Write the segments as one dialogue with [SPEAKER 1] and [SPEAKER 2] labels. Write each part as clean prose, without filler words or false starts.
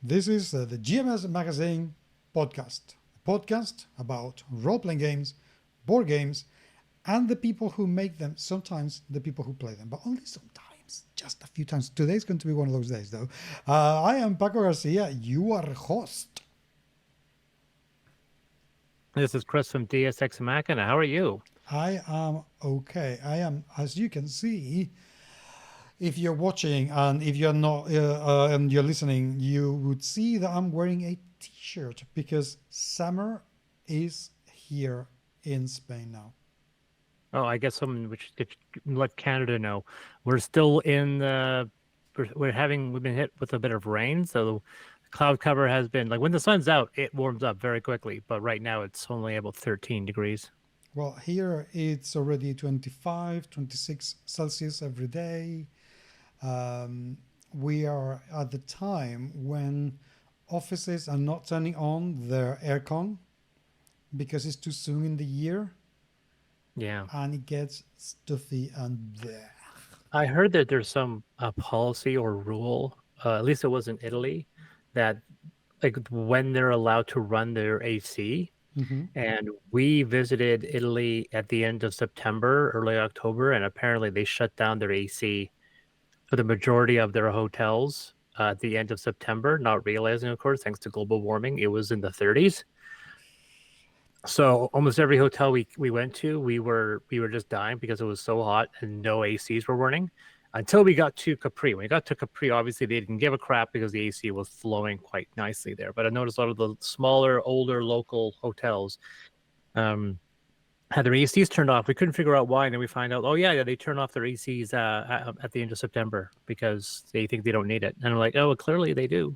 [SPEAKER 1] This is the GMS Magazine podcast, a podcast about role playing games, board games, and the people who make them, sometimes the people who play them, but only sometimes, just a few times. Today's going to be one of those days, though. I am Paco Garcia, you are host.
[SPEAKER 2] This is Chris from DSX Machina. How are you?
[SPEAKER 1] I am okay. I am, as you can see, if you're watching and if you're not and you're listening, you would see that I'm wearing a t-shirt because summer is here in Spain now.
[SPEAKER 2] Oh, I guess someone which let Canada know. We're still in the we've been hit with a bit of rain, so the cloud cover has been like when the sun's out, it warms up very quickly. But right now it's only about 13 degrees.
[SPEAKER 1] Well, here it's already 25, 26 Celsius every day. We are at the time when offices are not turning on their aircon because it's too soon in the year
[SPEAKER 2] Yeah.
[SPEAKER 1] and it gets stuffy and bleh.
[SPEAKER 2] I heard that there's some policy or rule, at least it was in Italy, that like when they're allowed to run their AC.
[SPEAKER 1] Mm-hmm.
[SPEAKER 2] And we visited Italy at the end of September, early October, and apparently they shut down their AC for the majority of their hotels at the end of September, not realizing, of course, thanks to global warming, it was in the 30s. So almost every hotel we went to, we were just dying because it was so hot and no ACs were running until we got to Capri. When we got to Capri, obviously they didn't give a crap because the AC was flowing quite nicely there. But I noticed a lot of the smaller, older local hotels had their ACs turned off. We couldn't figure out why, and then we find out, oh yeah, they turn off their ACs at the end of September because they think they don't need it. And I'm like, oh, well, clearly they do.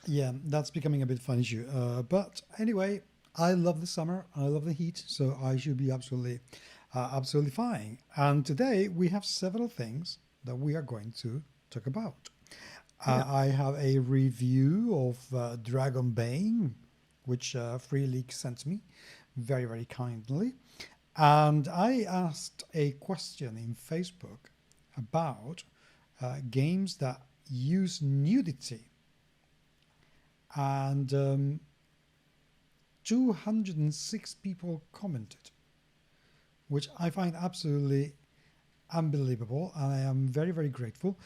[SPEAKER 1] Yeah, that's becoming a bit fun issue. But anyway, I love the summer. I love the heat, so I should be absolutely fine. And today we have several things that we are going to talk about.
[SPEAKER 2] Yeah.
[SPEAKER 1] I have a review of Dragonbane, which Free League sent me very, very kindly. And I asked a question in Facebook about games that use nudity. And 206 people commented, which I find absolutely unbelievable. And I am very, very grateful.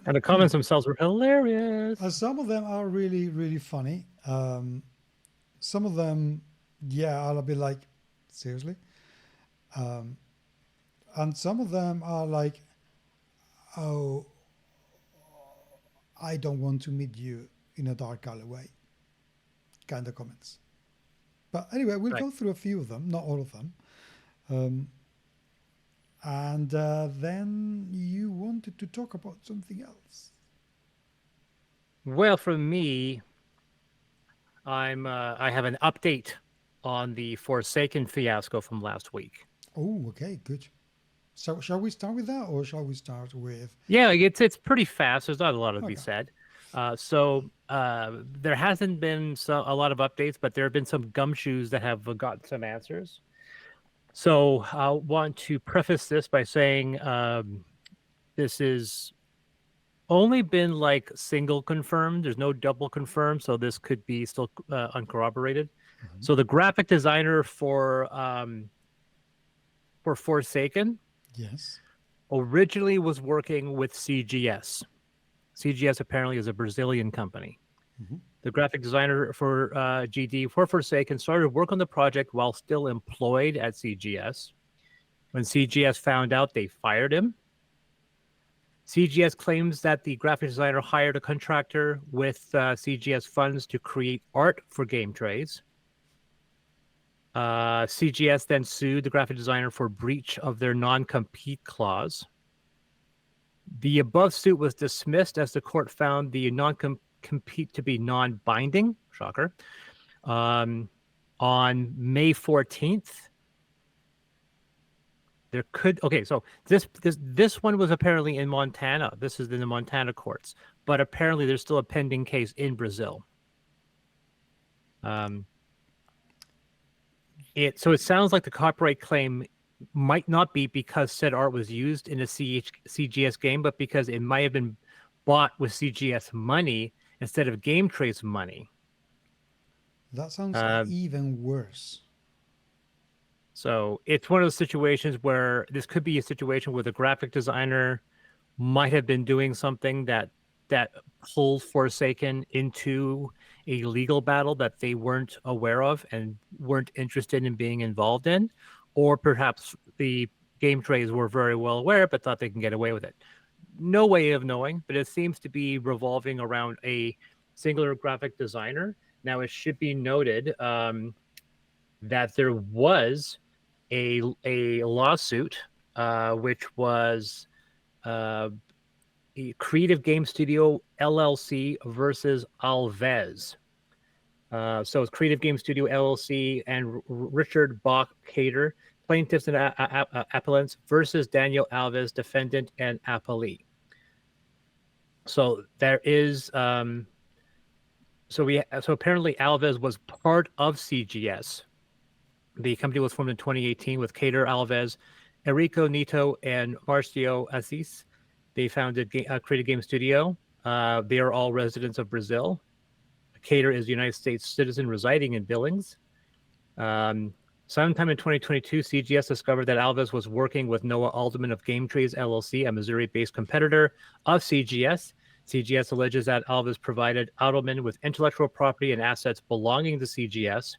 [SPEAKER 2] And the comments themselves were hilarious.
[SPEAKER 1] Some of them are really, really funny. Some of them, yeah, I'll be like, seriously? And some of them are like, oh, I don't want to meet you in a dark alleyway kind of comments. But anyway, we'll
[SPEAKER 2] Right.
[SPEAKER 1] go through a few of them, not all of them. Um, and then you wanted to talk about something else.
[SPEAKER 2] Well, for me, I have an update on the Forsaken fiasco from last week.
[SPEAKER 1] Oh, okay, good. So shall we start with that, or shall we start with?
[SPEAKER 2] Yeah, it's pretty fast. There's not a lot to be
[SPEAKER 1] Okay.
[SPEAKER 2] said. There hasn't been a lot of updates, but there have been some gumshoes that have gotten some answers. So I want to preface this by saying this is only been like single confirmed. There's no double confirmed, so this could be still uncorroborated.
[SPEAKER 1] Mhm.
[SPEAKER 2] So the graphic designer for Forsaken
[SPEAKER 1] Yes.
[SPEAKER 2] originally was working with CGS. CGS apparently is a Brazilian company.
[SPEAKER 1] Hmm.
[SPEAKER 2] The graphic designer for GD for Forsaken started work on the project while still employed at CGS. When CGS found out, they fired him. CGS claims that the graphic designer hired a contractor with CGS funds to create art for game trays. CGS then sued the graphic designer for breach of their non-compete clause. The above suit was dismissed as the court found the non-compete to be non-binding. Shocker. On May 14th, there could so this one was apparently in Montana. This is in the Montana courts, but apparently there's still a pending case in Brazil. It sounds like the copyright claim might not be because said art was used in a CGS game, but because it might have been bought with CGS money instead of Game Trace money.
[SPEAKER 1] That sounds even worse.
[SPEAKER 2] So it's one of those situations where this could be a situation where the graphic designer might have been doing something that pulled Forsaken into a legal battle that they weren't aware of and weren't interested in being involved in, or perhaps the game trays were very well aware but thought they can get away with it. No way of knowing, but it seems to be revolving around a singular graphic designer. Now, it should be noted that there was a lawsuit which was Creative Game Studio LLC versus Alves. So it's Creative Game Studio LLC and Richard Bach Cater, plaintiffs and appellants versus Daniel Alves, defendant and appellee. So there is so apparently Alves was part of CGS. The company was formed in 2018 with Cater, Alves, Enrico Nito, and Marcio Assis. They founded Creative Game Studio. They are all residents of Brazil. Cater is a United States citizen residing in Billings. Sometime in 2022, CGS discovered that Alves was working with Noah Alderman of Game Trees LLC, a Missouri-based competitor of CGS. CGS alleges that Alves provided Alderman with intellectual property and assets belonging to CGS.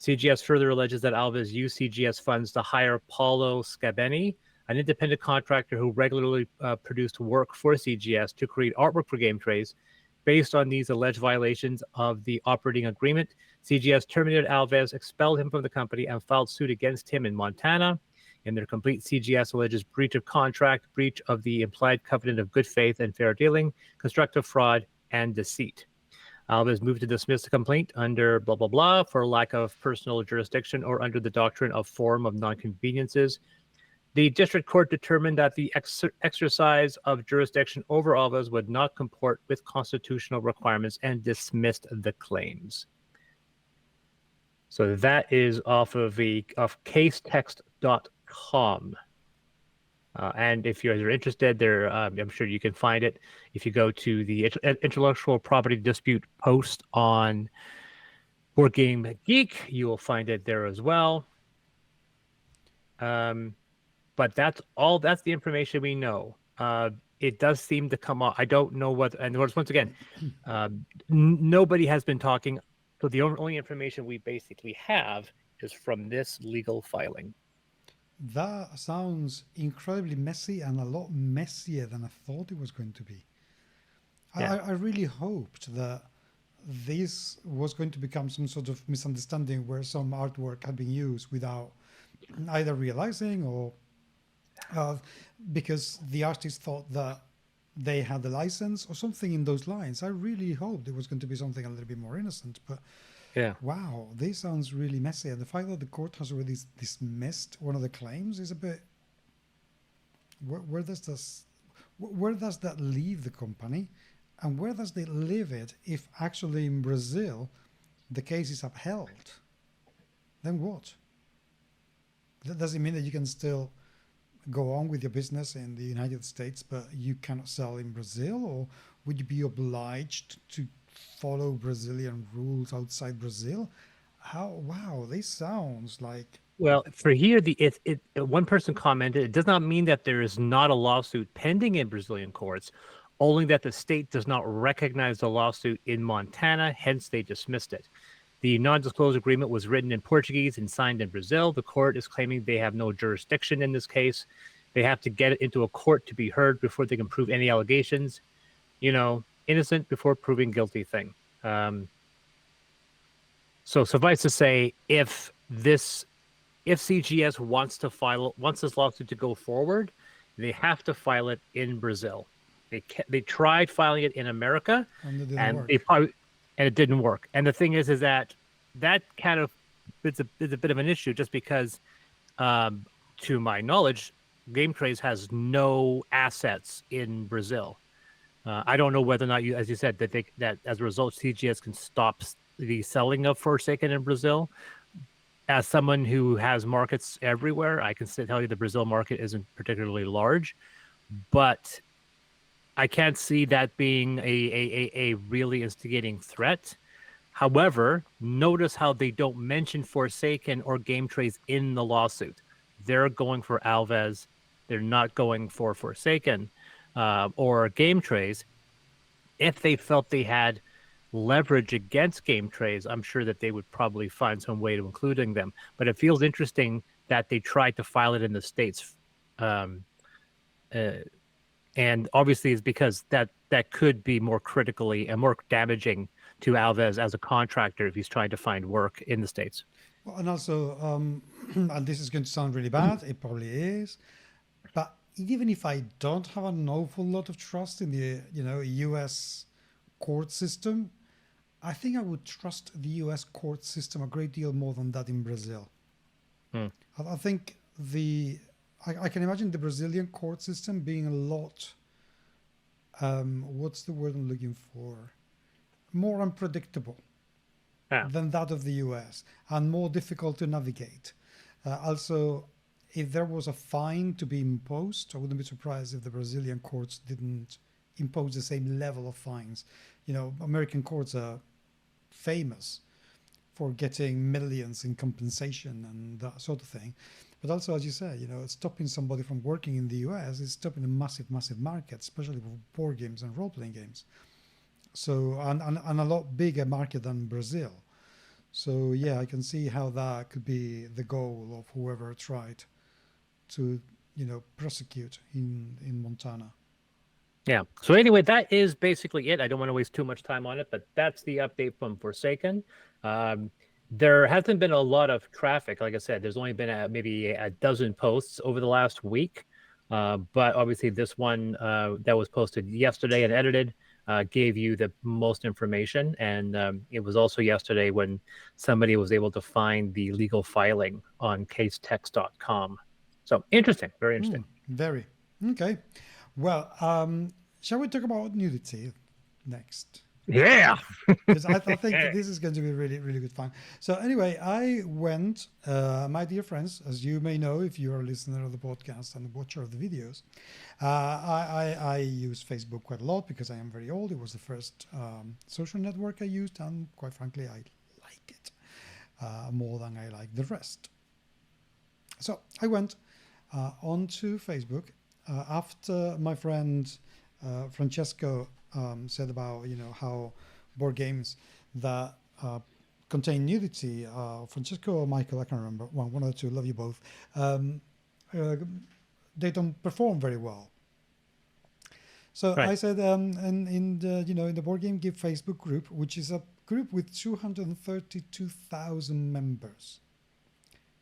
[SPEAKER 2] CGS further alleges that Alves used CGS funds to hire Paulo Scabeni, an independent contractor who regularly produced work for CGS to create artwork for Game Trays. Based on these alleged violations of the operating agreement, CGS terminated Alves, expelled him from the company, and filed suit against him in Montana. In their complaint, CGS alleges breach of contract, breach of the implied covenant of good faith and fair dealing, constructive fraud, and deceit. Alves moved to dismiss the complaint under blah, blah, blah for lack of personal jurisdiction or under the doctrine of form of nonconveniences. The district court determined that the exercise of jurisdiction over Alves would not comport with constitutional requirements and dismissed the claims. So that is off of casetext.com. And if you guys are interested, there, I'm sure you can find it. If you go to the intellectual property dispute post on Board Game Geek, you will find it there as well. But that's the information we know. It does seem to come up. I don't know what, and once again, nobody has been talking. So the only information we basically have is from this legal filing.
[SPEAKER 1] That sounds incredibly messy and a lot messier than I thought it was going to be. Yeah. I really hoped that this was going to become some sort of misunderstanding where some artwork had been used without either realizing or because the artist thought that they had the license or something in those lines. I really hoped it was going to be something a little bit more innocent, but yeah, wow, this sounds really messy. And the fact that the court has already dismissed one of the claims is a bit. Where does that leave the company, and where does it leave it if actually in Brazil the case is upheld? Then what? Does it mean that you can still go on with your business in the United States, but you cannot sell in Brazil? Or would you be obliged to follow Brazilian rules outside Brazil? Wow, this sounds like...
[SPEAKER 2] Well, for here, one person commented, it does not mean that there is not a lawsuit pending in Brazilian courts, only that the state does not recognize the lawsuit in Montana, hence they dismissed it. The non-disclosure agreement was written in Portuguese and signed in Brazil. The court is claiming they have no jurisdiction in this case. They have to get it into a court to be heard before they can prove any allegations. You know, innocent before proving guilty thing. So suffice to say, if CGS wants this lawsuit to go forward, they have to file it in Brazil. They tried filing it in America, and it didn't work. And the thing is that kind of is a bit of an issue, just because, to my knowledge, Game Trays has no assets in Brazil. I don't know whether or not as you said, that as a result, CGS can stop the selling of Forsaken in Brazil. As someone who has markets everywhere, I can tell you the Brazil market isn't particularly large, but I can't see that being a really instigating threat. However, notice how they don't mention Forsaken or Game Trays in the lawsuit. They're going for Alves. They're not going for Forsaken or Game Trays. If they felt they had leverage against Game Trays, I'm sure that they would probably find some way to including them. But it feels interesting that they tried to file it in the States. Um, and obviously it's because that could be more critically and more damaging to Alves as a contractor if he's trying to find work in the States.
[SPEAKER 1] Well, and also, and this is going to sound really bad, it probably is, but even if I don't have an awful lot of trust in the U.S. court system, I think I would trust the U.S. court system a great deal more than that in Brazil. I think I can imagine the Brazilian court system being a lot, what's the word I'm looking for? More unpredictable than that of the US and more difficult to navigate. Also, if there was a fine to be imposed, I wouldn't be surprised if the Brazilian courts didn't impose the same level of fines. American courts are famous for getting millions in compensation and that sort of thing. But also, as you say, stopping somebody from working in the US is stopping a massive, massive market, especially for board games and role-playing games. So, and a lot bigger market than Brazil. So, yeah, I can see how that could be the goal of whoever tried to, prosecute in Montana.
[SPEAKER 2] Yeah. So anyway, that is basically it. I don't want to waste too much time on it, but that's the update from Forsaken. There hasn't been a lot of traffic. Like I said, there's only been maybe a dozen posts over the last week. But obviously this one that was posted yesterday and edited gave you the most information. And it was also yesterday when somebody was able to find the legal filing on casetext.com. So interesting, very interesting.
[SPEAKER 1] Very. Okay. Well, shall we talk about nudity next?
[SPEAKER 2] Yeah.
[SPEAKER 1] Because I think this is going to be really, really good fun. So anyway, I went, my dear friends, as you may know, if you are a listener of the podcast and a watcher of the videos, I use Facebook quite a lot because I am very old. It was the first social network I used, and quite frankly, I like it more than I like the rest. So I went onto Facebook after my friend Francesco said about how board games that contain nudity, Francesco or Michael, I can't remember, one of the two, love you both, they don't perform very well. So right. I said, in the Board Game Give Facebook group, which is a group with 232,000 members.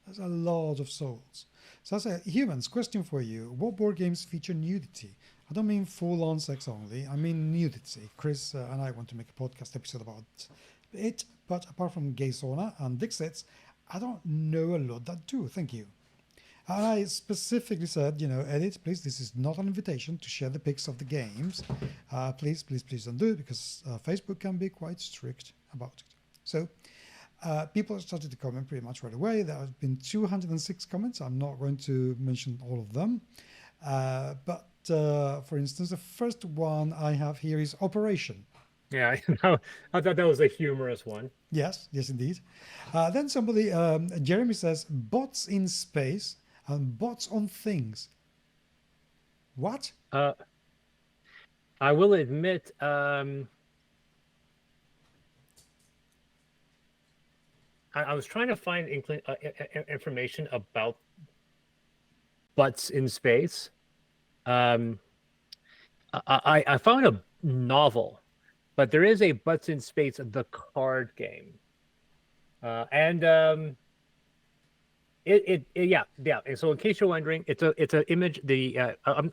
[SPEAKER 1] That's a lot of souls. So I said, humans, question for you: what board games feature nudity? I don't mean full-on sex only. I mean nudity. Chris and I want to make a podcast episode about it, but apart from Gay Sauna and Dixits, I don't know a lot that do. Thank you. And I specifically said, edit, please, this is not an invitation to share the pics of the games. Please don't do it because Facebook can be quite strict about it. So people started to comment pretty much right away. There have been 206 comments. I'm not going to mention all of them. But for instance, the first one I have here is Operation.
[SPEAKER 2] Yeah, I thought that was a humorous one.
[SPEAKER 1] Yes, indeed. Then somebody, Jeremy says, bots in space and bots on things. What?
[SPEAKER 2] I will admit, I was trying to find information about butts in space. I found a novel, but there is a Butts in Space, the card game, and yeah. And so, in case you're wondering, it's an image. How do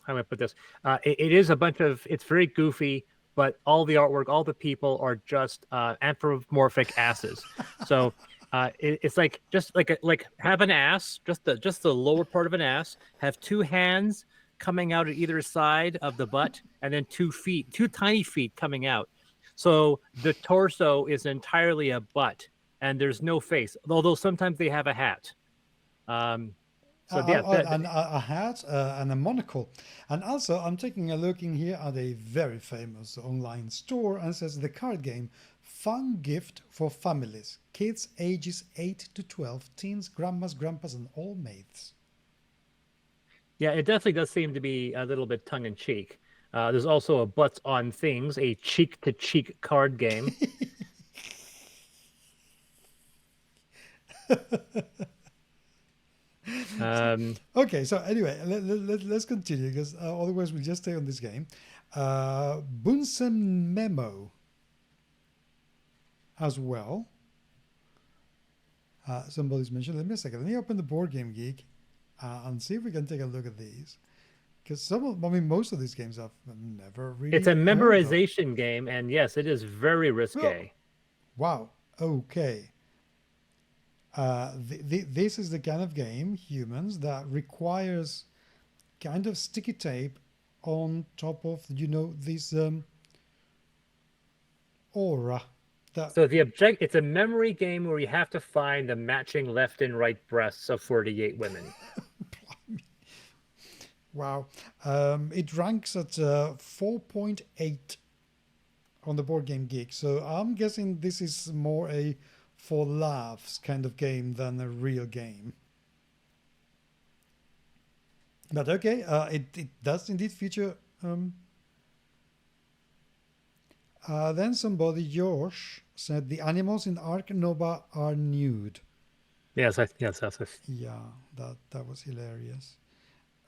[SPEAKER 2] I put this? It is a bunch of. It's very goofy, but all the artwork, all the people are just anthropomorphic asses. So. It's like just like have an ass, just the lower part of an ass, have two hands coming out at either side of the butt, and then two tiny feet coming out. So the torso is entirely a butt, and there's no face, although sometimes they have a hat. So yeah,
[SPEAKER 1] And a hat and a monocle. And also, I'm taking a look in here at a very famous online store and it says the card game, fun gift for families, kids ages 8 to 12, teens, grandmas, grandpas, and all mates.
[SPEAKER 2] yeah, it definitely does seem to be a little bit tongue in cheek. There's also a Butts on Things, a cheek to cheek card game. Um,
[SPEAKER 1] Okay, so anyway, let's continue because otherwise we'll just stay on this game. Bunsen Memo as well. Somebody's mentioned. Let me a second. Let me open the Board Game Geek and see if we can take a look at these. Because most of these games I've never
[SPEAKER 2] it's a
[SPEAKER 1] really heard of.
[SPEAKER 2] memorization game, and yes, it is very
[SPEAKER 1] Oh,
[SPEAKER 2] risque.
[SPEAKER 1] wow. Okay. This is the kind of game, humans, that requires kind of sticky tape on top of, this aura. That
[SPEAKER 2] So the object it's a memory game where you have to find the matching left and right breasts of 48 women.
[SPEAKER 1] Wow. It ranks at 4.8 on the Board Game Geek. So I'm guessing this is more a for laughs kind of game than a real game. But okay, it does indeed feature. Then somebody, Josh, said the animals in Ark Nova are nude.
[SPEAKER 2] Yes.
[SPEAKER 1] Yeah, that was hilarious.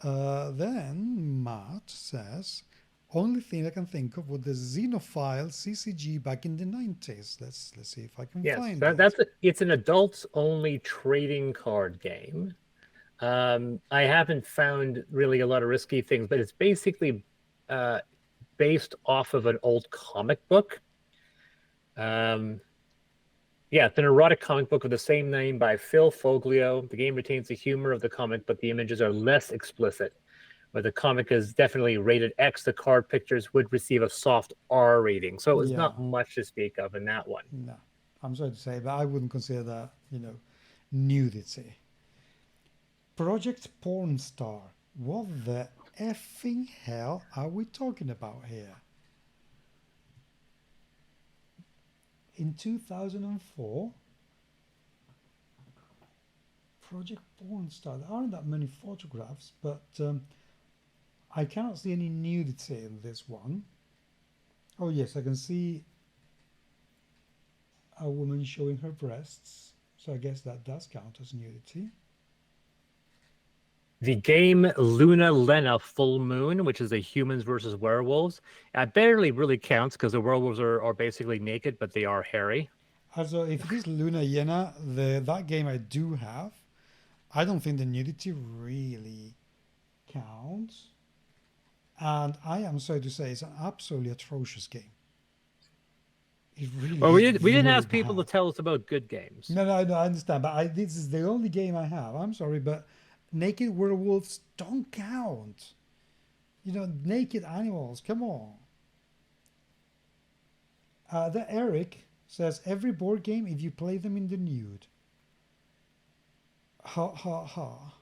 [SPEAKER 1] Then Matt says, only thing I can think of was the Xenophile CCG back in the 90s. Let's see if I can
[SPEAKER 2] Yes,
[SPEAKER 1] find it.
[SPEAKER 2] it's an adults only trading card game. I haven't found really a lot of risky things, but it's basically based off of an old comic book. Yeah, it's an erotic comic book of the same name by Phil Foglio. The game retains the humor of the comic, but the images are less explicit. But the comic is definitely rated X. The card pictures would receive a soft R rating, so it was
[SPEAKER 1] Yeah,
[SPEAKER 2] not much to speak of in that one.
[SPEAKER 1] no, I'm sorry to say, but I wouldn't consider that, nudity. Project Porn Star. What the effing hell are we talking about here? In 2004, Project Porn Star. There aren't that many photographs, but I cannot see any nudity in this one. Oh yes, I can see a woman showing her breasts. So I guess that does count as nudity.
[SPEAKER 2] The game Luna Lena Full Moon, which is a humans versus werewolves, barely really counts because the werewolves are basically naked, but they are hairy.
[SPEAKER 1] Also, if it is Luna Yena, that game I do have, I don't think the nudity really counts. And I am sorry to say, it's an absolutely atrocious game. It really
[SPEAKER 2] Well,
[SPEAKER 1] is
[SPEAKER 2] we didn't
[SPEAKER 1] very
[SPEAKER 2] ask people to
[SPEAKER 1] bad.
[SPEAKER 2] tell us about good games.
[SPEAKER 1] No, no, no, I understand, but this is the only game I have. I'm sorry, but naked werewolves don't count. Naked animals. Come on. The Eric says every board game if you play them in the nude. Ha ha ha.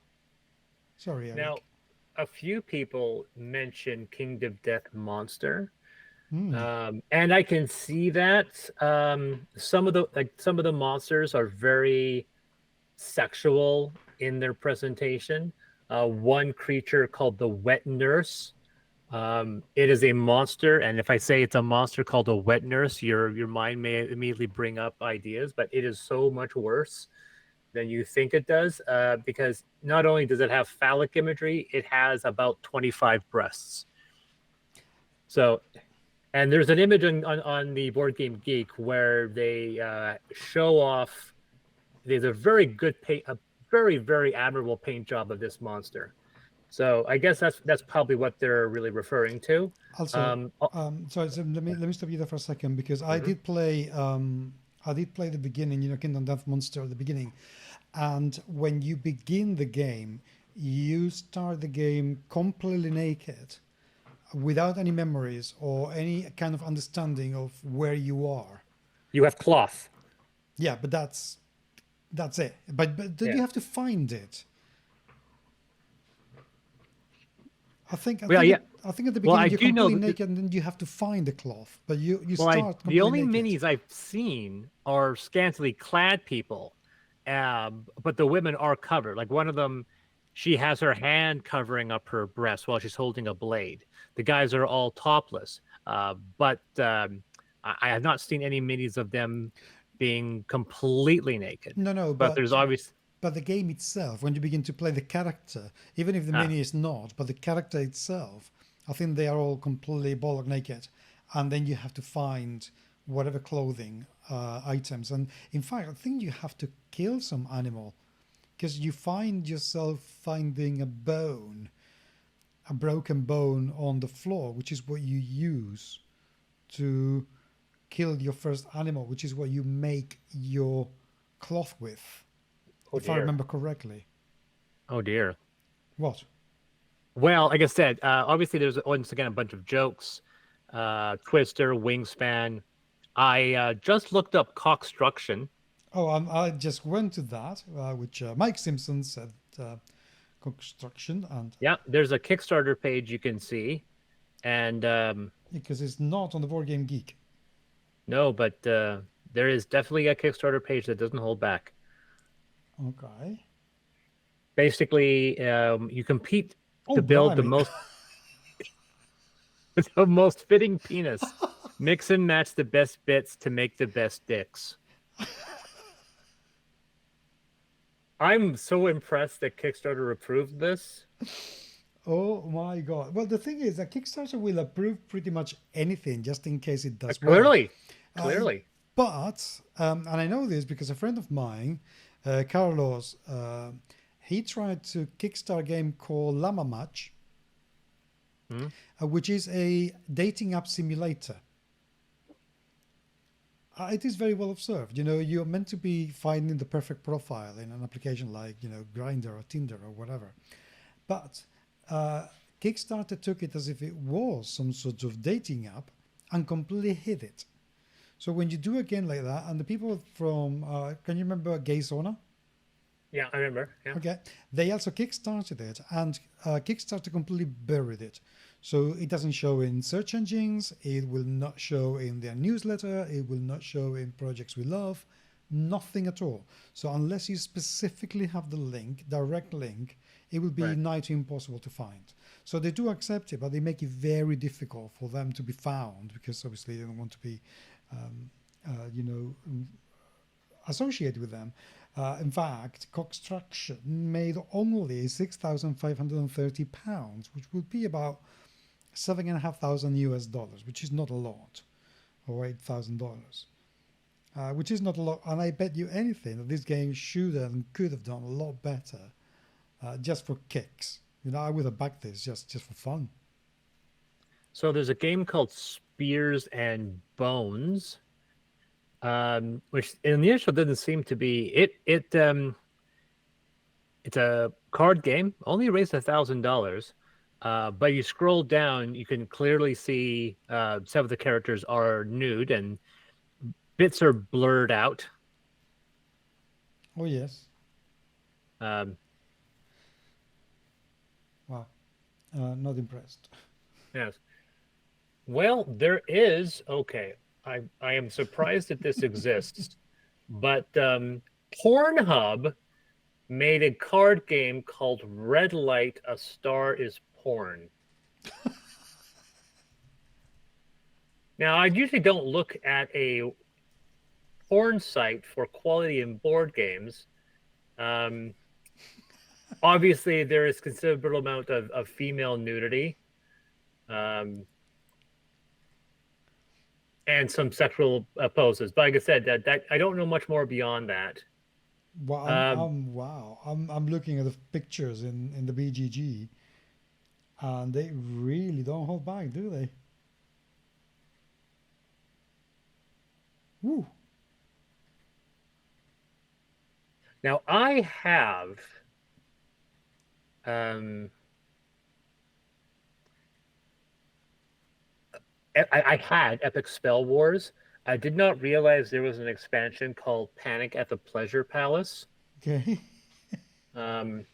[SPEAKER 1] Sorry,
[SPEAKER 2] Now,
[SPEAKER 1] Eric.
[SPEAKER 2] a few people mention Kingdom Death Monster.
[SPEAKER 1] Hmm.
[SPEAKER 2] And I can see that some of the monsters are very sexual in their presentation. One creature called the Wet Nurse. It is a monster, and if I say it's a monster called a wet nurse, your mind may immediately bring up ideas, but it is so much worse than you think it does, because not only does it have phallic imagery, it has about 25 breasts. So, and there's an image on the Board Game Geek where they show off. There's a very good paint, a very admirable paint job of this monster. So I guess that's probably what they're really referring to.
[SPEAKER 1] Also, sorry. So let me stop you there for a second because
[SPEAKER 2] Mhm.
[SPEAKER 1] I did play the beginning. Kingdom Death Monster at the beginning, and when you begin the game, you start the game completely naked, without any memories or any kind of understanding of where you are.
[SPEAKER 2] You have cloth.
[SPEAKER 1] Yeah, but that's it. But then you
[SPEAKER 2] Yeah.
[SPEAKER 1] have to find it. I think I
[SPEAKER 2] Well,
[SPEAKER 1] think
[SPEAKER 2] yeah.
[SPEAKER 1] it, I think at the
[SPEAKER 2] Well,
[SPEAKER 1] beginning
[SPEAKER 2] I
[SPEAKER 1] you're
[SPEAKER 2] do know
[SPEAKER 1] completely
[SPEAKER 2] that.
[SPEAKER 1] naked and then you have to find the cloth, but you
[SPEAKER 2] Well,
[SPEAKER 1] start
[SPEAKER 2] the
[SPEAKER 1] completely
[SPEAKER 2] only
[SPEAKER 1] naked.
[SPEAKER 2] minis I've seen are scantily clad people, but the women are covered. Like one of them, she has her hand covering up her breast while she's holding a blade. The guys are all topless, but I have not seen any minis of them being completely naked.
[SPEAKER 1] No, no,
[SPEAKER 2] But there's obvious.
[SPEAKER 1] but the game itself, when you begin to play the character, even if the
[SPEAKER 2] Ah,
[SPEAKER 1] mini is not, but the character itself, I think they are all completely bollock naked, and then you have to find whatever clothing items. And in fact, I think you have to kill some animal because you find yourself finding a bone, a broken bone on the floor, which is what you use to kill your first animal, which is what you make your cloth with,
[SPEAKER 2] oh
[SPEAKER 1] if I
[SPEAKER 2] dear.
[SPEAKER 1] remember correctly.
[SPEAKER 2] Oh dear.
[SPEAKER 1] What?
[SPEAKER 2] Well, like I said, obviously there's once again a bunch of jokes. Twister, Wingspan. I just looked up Cockstruction.
[SPEAKER 1] Oh, I just went to that, which Mike Simpson said construction, and
[SPEAKER 2] Yeah, there's a Kickstarter page you can see, and
[SPEAKER 1] because it's not on the Board Game Geek.
[SPEAKER 2] no, but there is definitely a Kickstarter page that doesn't hold back.
[SPEAKER 1] Okay.
[SPEAKER 2] Basically, you compete
[SPEAKER 1] Oh,
[SPEAKER 2] to build
[SPEAKER 1] blimey.
[SPEAKER 2] the most fitting penis. Mix and match the best bits to make the best dicks. I'm so impressed that Kickstarter approved this.
[SPEAKER 1] Oh my God. Well, the thing is that Kickstarter will approve pretty much anything just in case it does well.
[SPEAKER 2] Clearly,
[SPEAKER 1] Uh,
[SPEAKER 2] clearly.
[SPEAKER 1] but, and I know this because a friend of mine, Carlos, he tried to kickstart a game called Llama Match,
[SPEAKER 2] Hmm?
[SPEAKER 1] which is a dating app simulator. It is very well observed. You know, you're meant to be finding the perfect profile in an application like, you know, Grinder or Tinder or whatever. But uh, Kickstarter took it as if it was some sort of dating app and completely hid it. So when you do a game like that, and the people from, can you remember Gay Sauna?
[SPEAKER 2] Yeah, I remember. Yeah.
[SPEAKER 1] Okay, they also kickstarted it, and Kickstarter completely buried it. So it doesn't show in search engines, it will not show in their newsletter, it will not show in projects we love, nothing at all. So unless you specifically have the link, direct link, it will be
[SPEAKER 2] Right.
[SPEAKER 1] nigh to impossible to find. So they do accept it, but they make it very difficult for them to be found because obviously they don't want to be, um, you know, associated with them. In fact, Construction made only £6,530, which would be about 7,500 US dollars, which is not a lot, or $8,000, which is not a lot. And I bet you anything that this game should have and could have done a lot better, just for kicks. You know, I would have backed this just for fun.
[SPEAKER 2] So there's a game called Spears and Bones, which in the initial didn't seem to be it's a card game, only raised $1,000. But you scroll down, you can clearly see some of the characters are nude and bits are blurred out.
[SPEAKER 1] Oh yes,
[SPEAKER 2] Um,
[SPEAKER 1] wow, not impressed.
[SPEAKER 2] yes. Well, there is okay. I am surprised that this exists, but Pornhub made a card game called Red Light: A Star Is Porn. Now, I usually don't look at a porn site for quality in board games. Um, Obviously, there is considerable amount of female nudity and some sexual poses. But like I said, that I don't know much more beyond that.
[SPEAKER 1] Wow,
[SPEAKER 2] Um,
[SPEAKER 1] I'm looking at the pictures in the BGG, and they really don't hold back, do they? Woo.
[SPEAKER 2] Now, I have um, I had Epic Spell Wars. I did not realize there was an expansion called Panic at the Pleasure Palace.
[SPEAKER 1] Okay.
[SPEAKER 2] Um,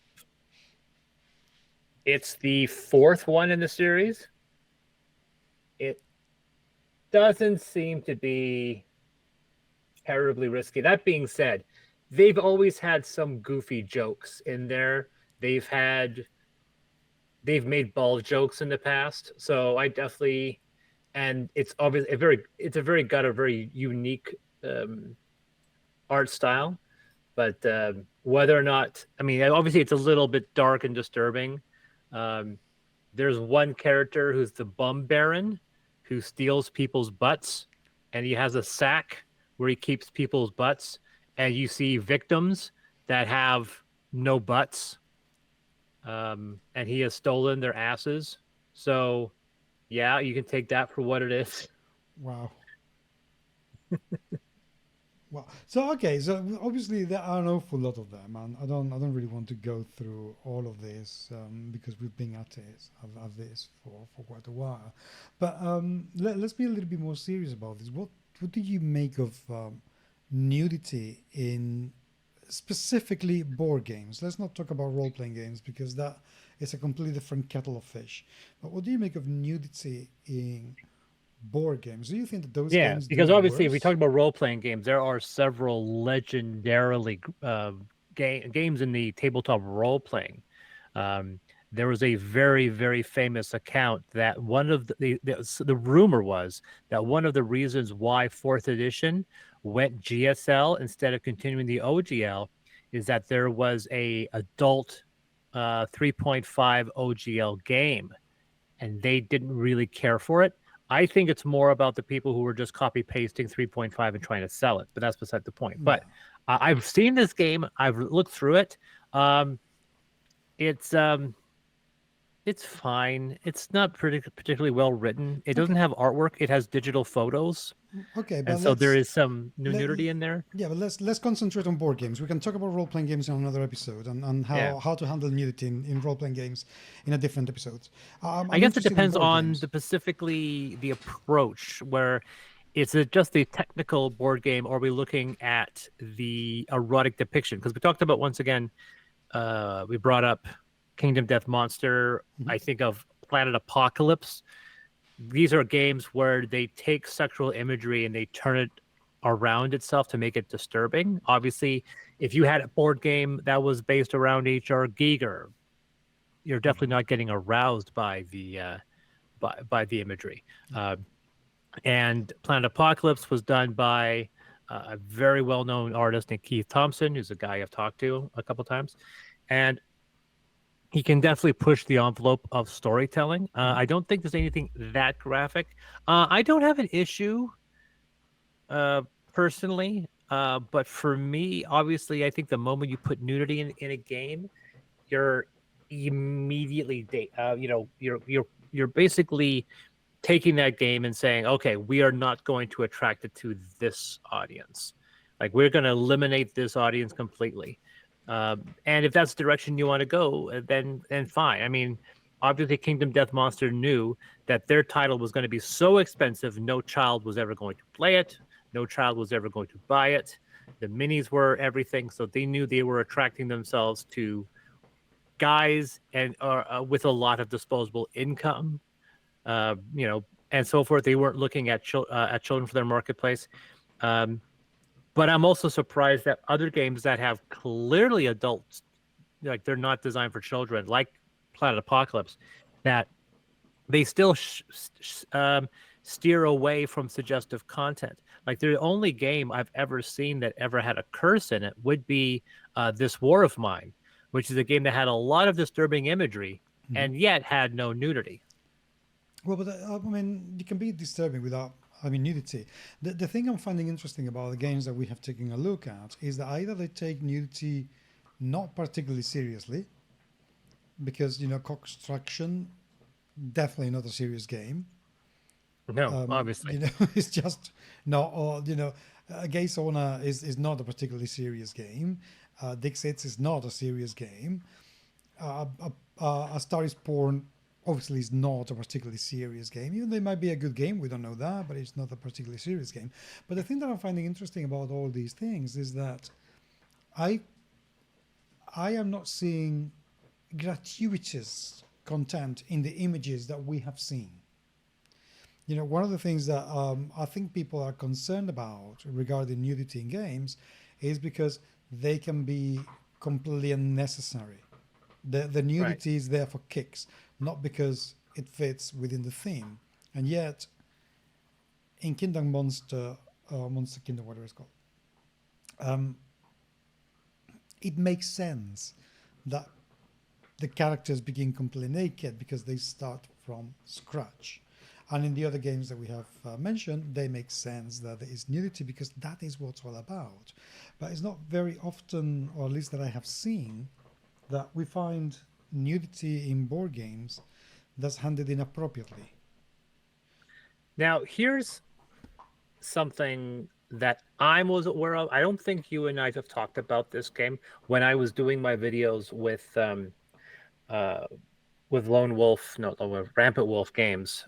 [SPEAKER 2] It's the fourth one in the series. It doesn't seem to be terribly risky. That being said, they've always had some goofy jokes in there. They've had they've made ball jokes in the past, so I definitely and it's obviously a very unique um, art style. But whether or not, I mean, obviously it's a little bit dark and disturbing. Um, there's one character who's the bum baron who steals people's butts, and he has a sack where he keeps people's butts, and you see victims that have no butts, and he has stolen their asses. So, yeah, you can take that for what it is.
[SPEAKER 1] Wow. Well, so okay, so obviously there are an awful lot of them, and I don't really want to go through all of this because we've been at this for quite a while. But let's be a little bit more serious about this. What do you make of nudity in specifically board games? Let's not talk about role playing games because that is a completely different kettle of fish. But what do you make of nudity in board games? Do you think that those
[SPEAKER 2] Yeah,
[SPEAKER 1] games do
[SPEAKER 2] because
[SPEAKER 1] it
[SPEAKER 2] obviously, if we talk
[SPEAKER 1] worse?
[SPEAKER 2] about role playing games, there are several legendarily games in the tabletop role playing. Um, there was a very famous account that one of the rumor was that one of the reasons why fourth edition went GSL instead of continuing the OGL is that there was a adult 3.5 OGL game and they didn't really care for it. I think it's more about the people who were just copy pasting 3.5 and trying to sell it, but that's beside the point.
[SPEAKER 1] Yeah.
[SPEAKER 2] But I've seen this game, I've looked through it. Um, it's um, it's fine. It's not particularly well written. It doesn't
[SPEAKER 1] Okay.
[SPEAKER 2] have artwork. It has digital photos,
[SPEAKER 1] Okay,
[SPEAKER 2] and
[SPEAKER 1] but
[SPEAKER 2] so there
[SPEAKER 1] let's
[SPEAKER 2] is some
[SPEAKER 1] let
[SPEAKER 2] nudity in there.
[SPEAKER 1] yeah, but let's concentrate on board games. We can talk about role playing games in another episode and
[SPEAKER 2] Yeah.
[SPEAKER 1] how to handle nudity in role playing games in a different episode.
[SPEAKER 2] I
[SPEAKER 1] I'm
[SPEAKER 2] guess it
[SPEAKER 1] interested in
[SPEAKER 2] depends
[SPEAKER 1] board
[SPEAKER 2] on
[SPEAKER 1] games.
[SPEAKER 2] the specifically the approach where is it just the technical board game or are we looking at the erotic depiction? Because we talked about once again, we brought up Kingdom Death Monster.
[SPEAKER 1] Mhm.
[SPEAKER 2] I think of Planet Apocalypse. These are games where they take sexual imagery and they turn it around itself to make it disturbing. Obviously, if you had a board game that was based around H.R. Giger, you're definitely
[SPEAKER 1] Mhm.
[SPEAKER 2] not getting aroused by the by the imagery. Uh, and Planet Apocalypse was done by a very well known artist named Keith Thompson, who's a guy I've talked to a couple times, and he can definitely push the envelope of storytelling.
[SPEAKER 1] Mhm.
[SPEAKER 2] I don't think there's anything that graphic. I don't have an issue uh, personally, but for me, obviously, I think the moment you put nudity in a game, you're immediately, you're basically taking that game and saying, okay, we are not going to attract it to this audience. Like we're going to eliminate this audience completely. And if that's the direction you want to go, then fine. I mean, obviously, Kingdom Death Monster knew that their title was going to be so expensive, no child was ever going to play it, no child was ever going to buy it. The minis were everything, so they knew they were attracting themselves to guys and with a lot of disposable income, and so forth. They weren't looking at children for their marketplace. Um, but I'm also surprised that other games that have clearly adults, like they're not designed for children, like Planet Apocalypse, that they still steer away from suggestive content. Like the only game I've ever seen that ever had a curse in it would be This War of Mine, which is a game that had a lot of disturbing imagery
[SPEAKER 1] Mhm.
[SPEAKER 2] and yet had no nudity.
[SPEAKER 1] Well, but I mean, it can be disturbing without, I mean, nudity. The thing I'm finding interesting about the games that we have taken a look at is that either they take nudity not particularly seriously, because, construction, definitely not a serious game.
[SPEAKER 2] No, obviously.
[SPEAKER 1] It's just not, or, a gay sauna is not a particularly serious game. Dixits is not a serious game. A Star is Born obviously is not a particularly serious game. Even though it might be a good game, we don't know that, but it's not a particularly serious game. But the thing that I'm finding interesting about all these things is that I I am not seeing gratuitous content in the images that we have seen. You know, one of the things that I think people are concerned about regarding nudity in games is because they can be completely unnecessary. The
[SPEAKER 2] Right.
[SPEAKER 1] nudity is there for kicks, not because it fits within the theme. And yet, in Kingdom Monster, Monster Kingdom, whatever it's called, um, it makes sense that the characters begin completely naked because they start from scratch. And in the other games that we have mentioned, they make sense that there is nudity because that is what it's all about. But it's not very often, or at least that I have seen, that we find nudity in board games that's handled inappropriately.
[SPEAKER 2] Now, here's something that I was aware of. I don't think you and I have talked about this game when I was doing my videos uh, with Lone Wolf, no, with Rampant Wolf Games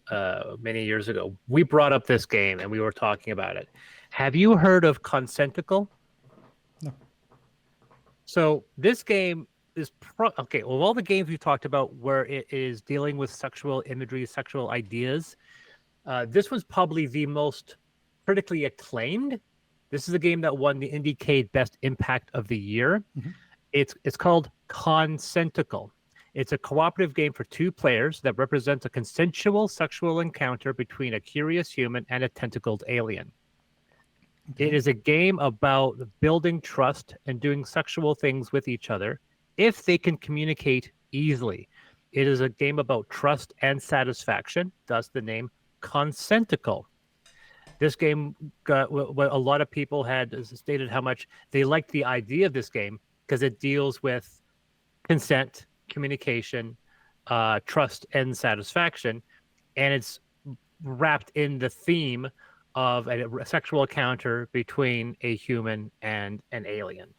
[SPEAKER 2] many years ago. We brought up this game and we were talking about it. Have you heard of Consenticle?
[SPEAKER 1] No.
[SPEAKER 2] So this game is okay. Well, of all the games we talked about where it is dealing with sexual imagery, sexual ideas, this was probably the most critically acclaimed. This is a game that won the IndieCade Best Impact of the Year.
[SPEAKER 1] Mm-hmm.
[SPEAKER 2] It's called Consenticle. It's a cooperative game for two players that represents a consensual sexual encounter between a curious human and a tentacled alien. It
[SPEAKER 1] Okay.
[SPEAKER 2] is a game about building trust and doing sexual things with each other if they can communicate easily. It is a game about trust and satisfaction, thus the name Consenticle. This game got what a lot of people had stated how much they liked the idea of this game because it deals with consent, communication, trust, and satisfaction, and it's wrapped in the theme of a sexual encounter between a human and an alien.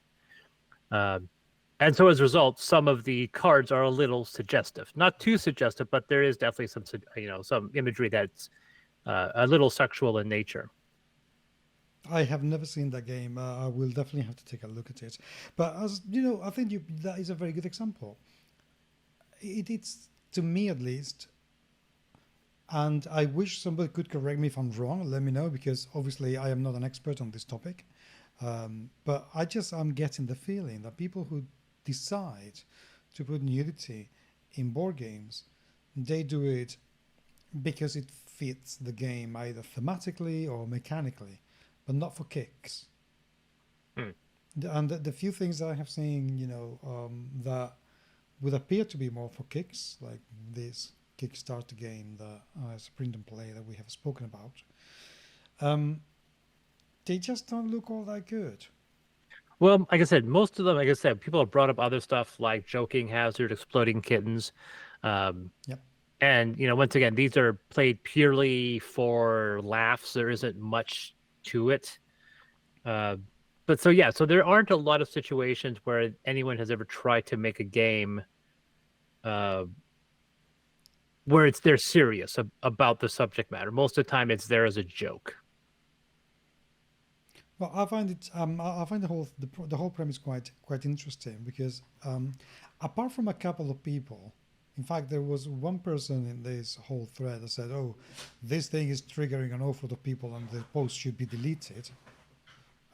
[SPEAKER 2] And so as a result, some of the cards are a little suggestive. Not too suggestive, but there is definitely some imagery that's a little sexual in nature.
[SPEAKER 1] I have never seen that game. I will definitely have to take a look at it. But as you know, I think that is a very good example. It's to me at least, and I wish somebody could correct me if I'm wrong. Let me know because obviously I am not an expert on this topic. But I'm getting the feeling that people who decide to put nudity in board games, they do it because it fits the game either thematically or mechanically, but not for kicks.
[SPEAKER 2] Hmm.
[SPEAKER 1] And the few things that I have seen, that would appear to be more for kicks, like this Kickstarter game that is print and play that we have spoken about, um, they just don't look all that good.
[SPEAKER 2] Well, like I said, most of them, like I said, people have brought up other stuff like Joking Hazard, Exploding Kittens. Um,
[SPEAKER 1] Yep.
[SPEAKER 2] and, once again, these are played purely for laughs. There isn't much to it. Uh, but so, yeah, so there aren't a lot of situations where anyone has ever tried to make a game uh, where they're serious about the subject matter. Most of the time, it's there as a joke.
[SPEAKER 1] Well, I find it. I find the whole premise quite interesting because apart from a couple of people, in fact, there was one person in this whole thread that said, "Oh, this thing is triggering an awful lot of people, and the post should be deleted,"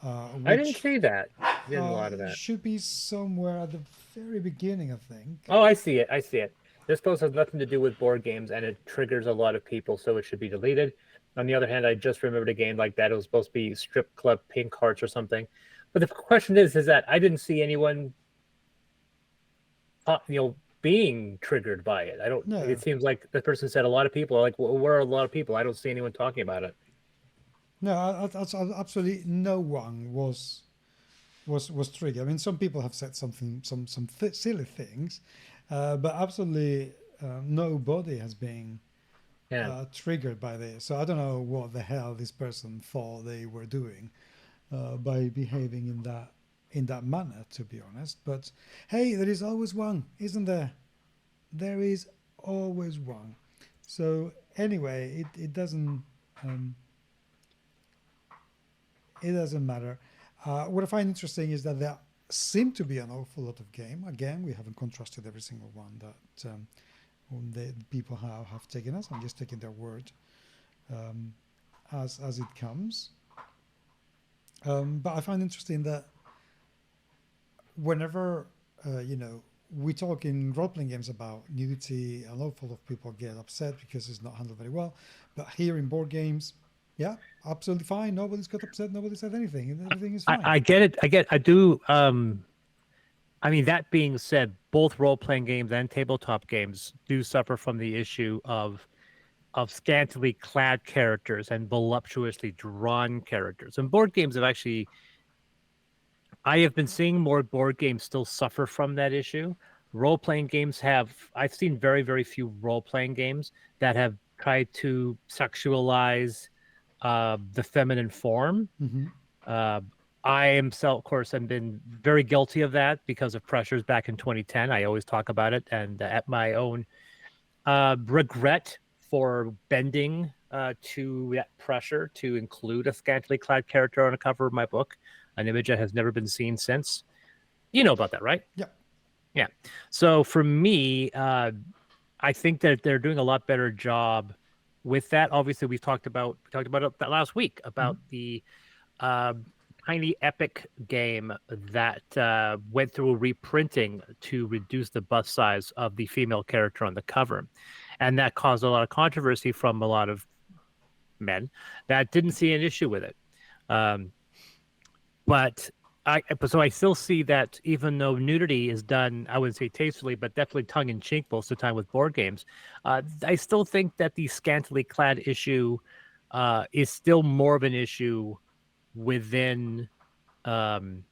[SPEAKER 2] I didn't
[SPEAKER 1] which
[SPEAKER 2] see that. Didn't a lot of that.
[SPEAKER 1] should be somewhere at the very beginning, I think.
[SPEAKER 2] Oh, I see it. I see it. This post has nothing to do with board games and it triggers a lot of people, so it should be deleted. On the other hand, I just remembered a game like that. It was supposed to be Strip Club Pink Hearts or something. But the question is that I didn't see anyone, being triggered by it. I don't. It
[SPEAKER 1] No,
[SPEAKER 2] seems like the person said a lot of people are like, well, where are a lot of people? I don't see anyone talking about it.
[SPEAKER 1] no, absolutely no one was triggered. I mean, some people have said some silly things, but absolutely nobody has been
[SPEAKER 2] Yeah.
[SPEAKER 1] triggered by this. So I don't know what the hell this person thought they were doing by behaving in that manner. To be honest, but hey, there is always one, isn't there? There is always one. So anyway, um, it doesn't matter. What I find interesting is that there seem to be an awful lot of game. Again, we haven't contrasted every single one that whom the people have taken us. I'm just taking their word um, as it comes. But I find interesting that whenever we talk in role-playing games about nudity, an awful lot of people get upset because it's not handled very well. But here in board games, yeah, absolutely fine. Nobody's got upset. Nobody said anything, and everything is fine.
[SPEAKER 2] I get it. I do. I mean, that being said, both role playing games and tabletop games do suffer from the issue of scantily clad characters and voluptuously drawn characters. And board games have actually, I have been seeing more board games still suffer from that issue. Role playing games have, I've seen very, very few role playing games that have tried to sexualize the feminine form.
[SPEAKER 1] Mm-hmm.
[SPEAKER 2] Uh, I am, of course, have been very guilty of that because of pressures back in 2010. I always talk about it, and at my own regret for bending to that pressure to include a scantily clad character on a cover of my book, an image that has never been seen since. You know about that, right?
[SPEAKER 1] Yeah.
[SPEAKER 2] Yeah. So for me, I think that they're doing a lot better job with that. Obviously, we talked about it that last week about
[SPEAKER 1] Mm-hmm.
[SPEAKER 2] the uh, tiny epic game that went through a reprinting to reduce the bust size of the female character on the cover. And that caused a lot of controversy from a lot of men that didn't see an issue with it. Um, but so I still see that even though nudity is done, I wouldn't say tastefully, but definitely tongue in cheek most of the time with board games, I still think that the scantily clad issue is still more of an issue within um,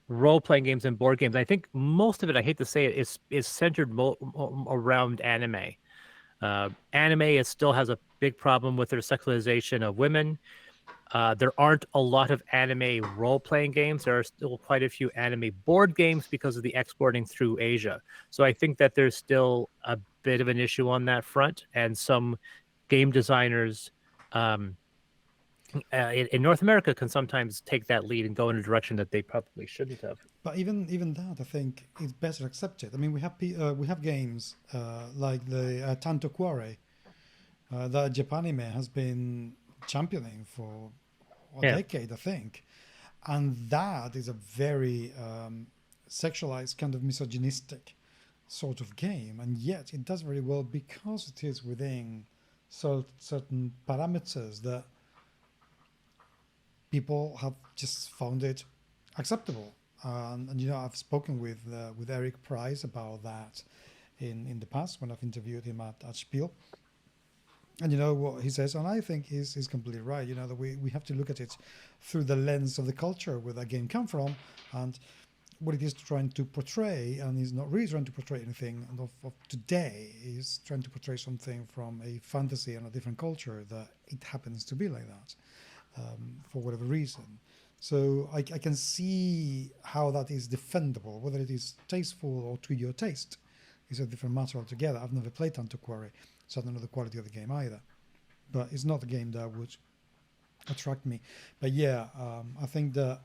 [SPEAKER 2] role playing games and board games. I think most of it, I hate to say it, is centered around anime. Anime still has a big problem with their sexualization of women. There aren't a lot of anime role playing games. There are still quite a few anime board games because of the exporting through Asia. So I think that there's still a bit of an issue on that front, and some game designers in North America can sometimes take that lead and go in a direction that they probably shouldn't have.
[SPEAKER 1] But even that, I think, is better accepted. I mean, we have games like the Tanto Cuore that Japanime has been championing for a
[SPEAKER 2] Yeah.
[SPEAKER 1] decade, I think, and that is a very sexualized, kind of misogynistic sort of game, and yet it does very well because it is within certain parameters that people have just found it acceptable. And I've spoken with Eric Price about that in the past when I've interviewed him at Spiel. And you know what he says, and I think he's completely right. You know that we have to look at it through the lens of the culture where that game come from, and what it is trying to portray. And he's not really trying to portray anything of today. He's trying to portray something from a fantasy and a different culture that it happens to be like that for whatever reason. So I can see how that is defendable. Whether it is tasteful or to your taste is a different matter altogether. I've never played Tanto Quarry, so I don't know the quality of the game either. But it's not a game that would attract me. But yeah, I think the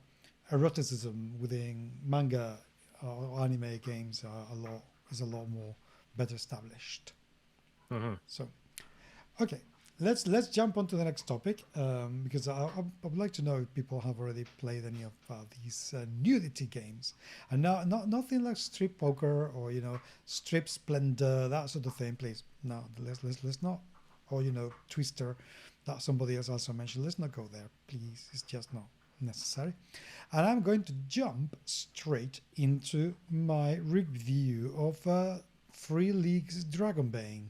[SPEAKER 1] eroticism within manga or anime games is a lot more better established.
[SPEAKER 2] Mm-hmm.
[SPEAKER 1] So, okay, let's jump on to the next topic because I would like to know if people have already played any of these nudity games, and nothing like strip poker or strip splendor, that sort of thing. Please, no, let's not, or Twister, that somebody else also mentioned. Let's not go there, please. It's just not necessary. And I'm going to jump straight into my review of Free League's Dragonbane,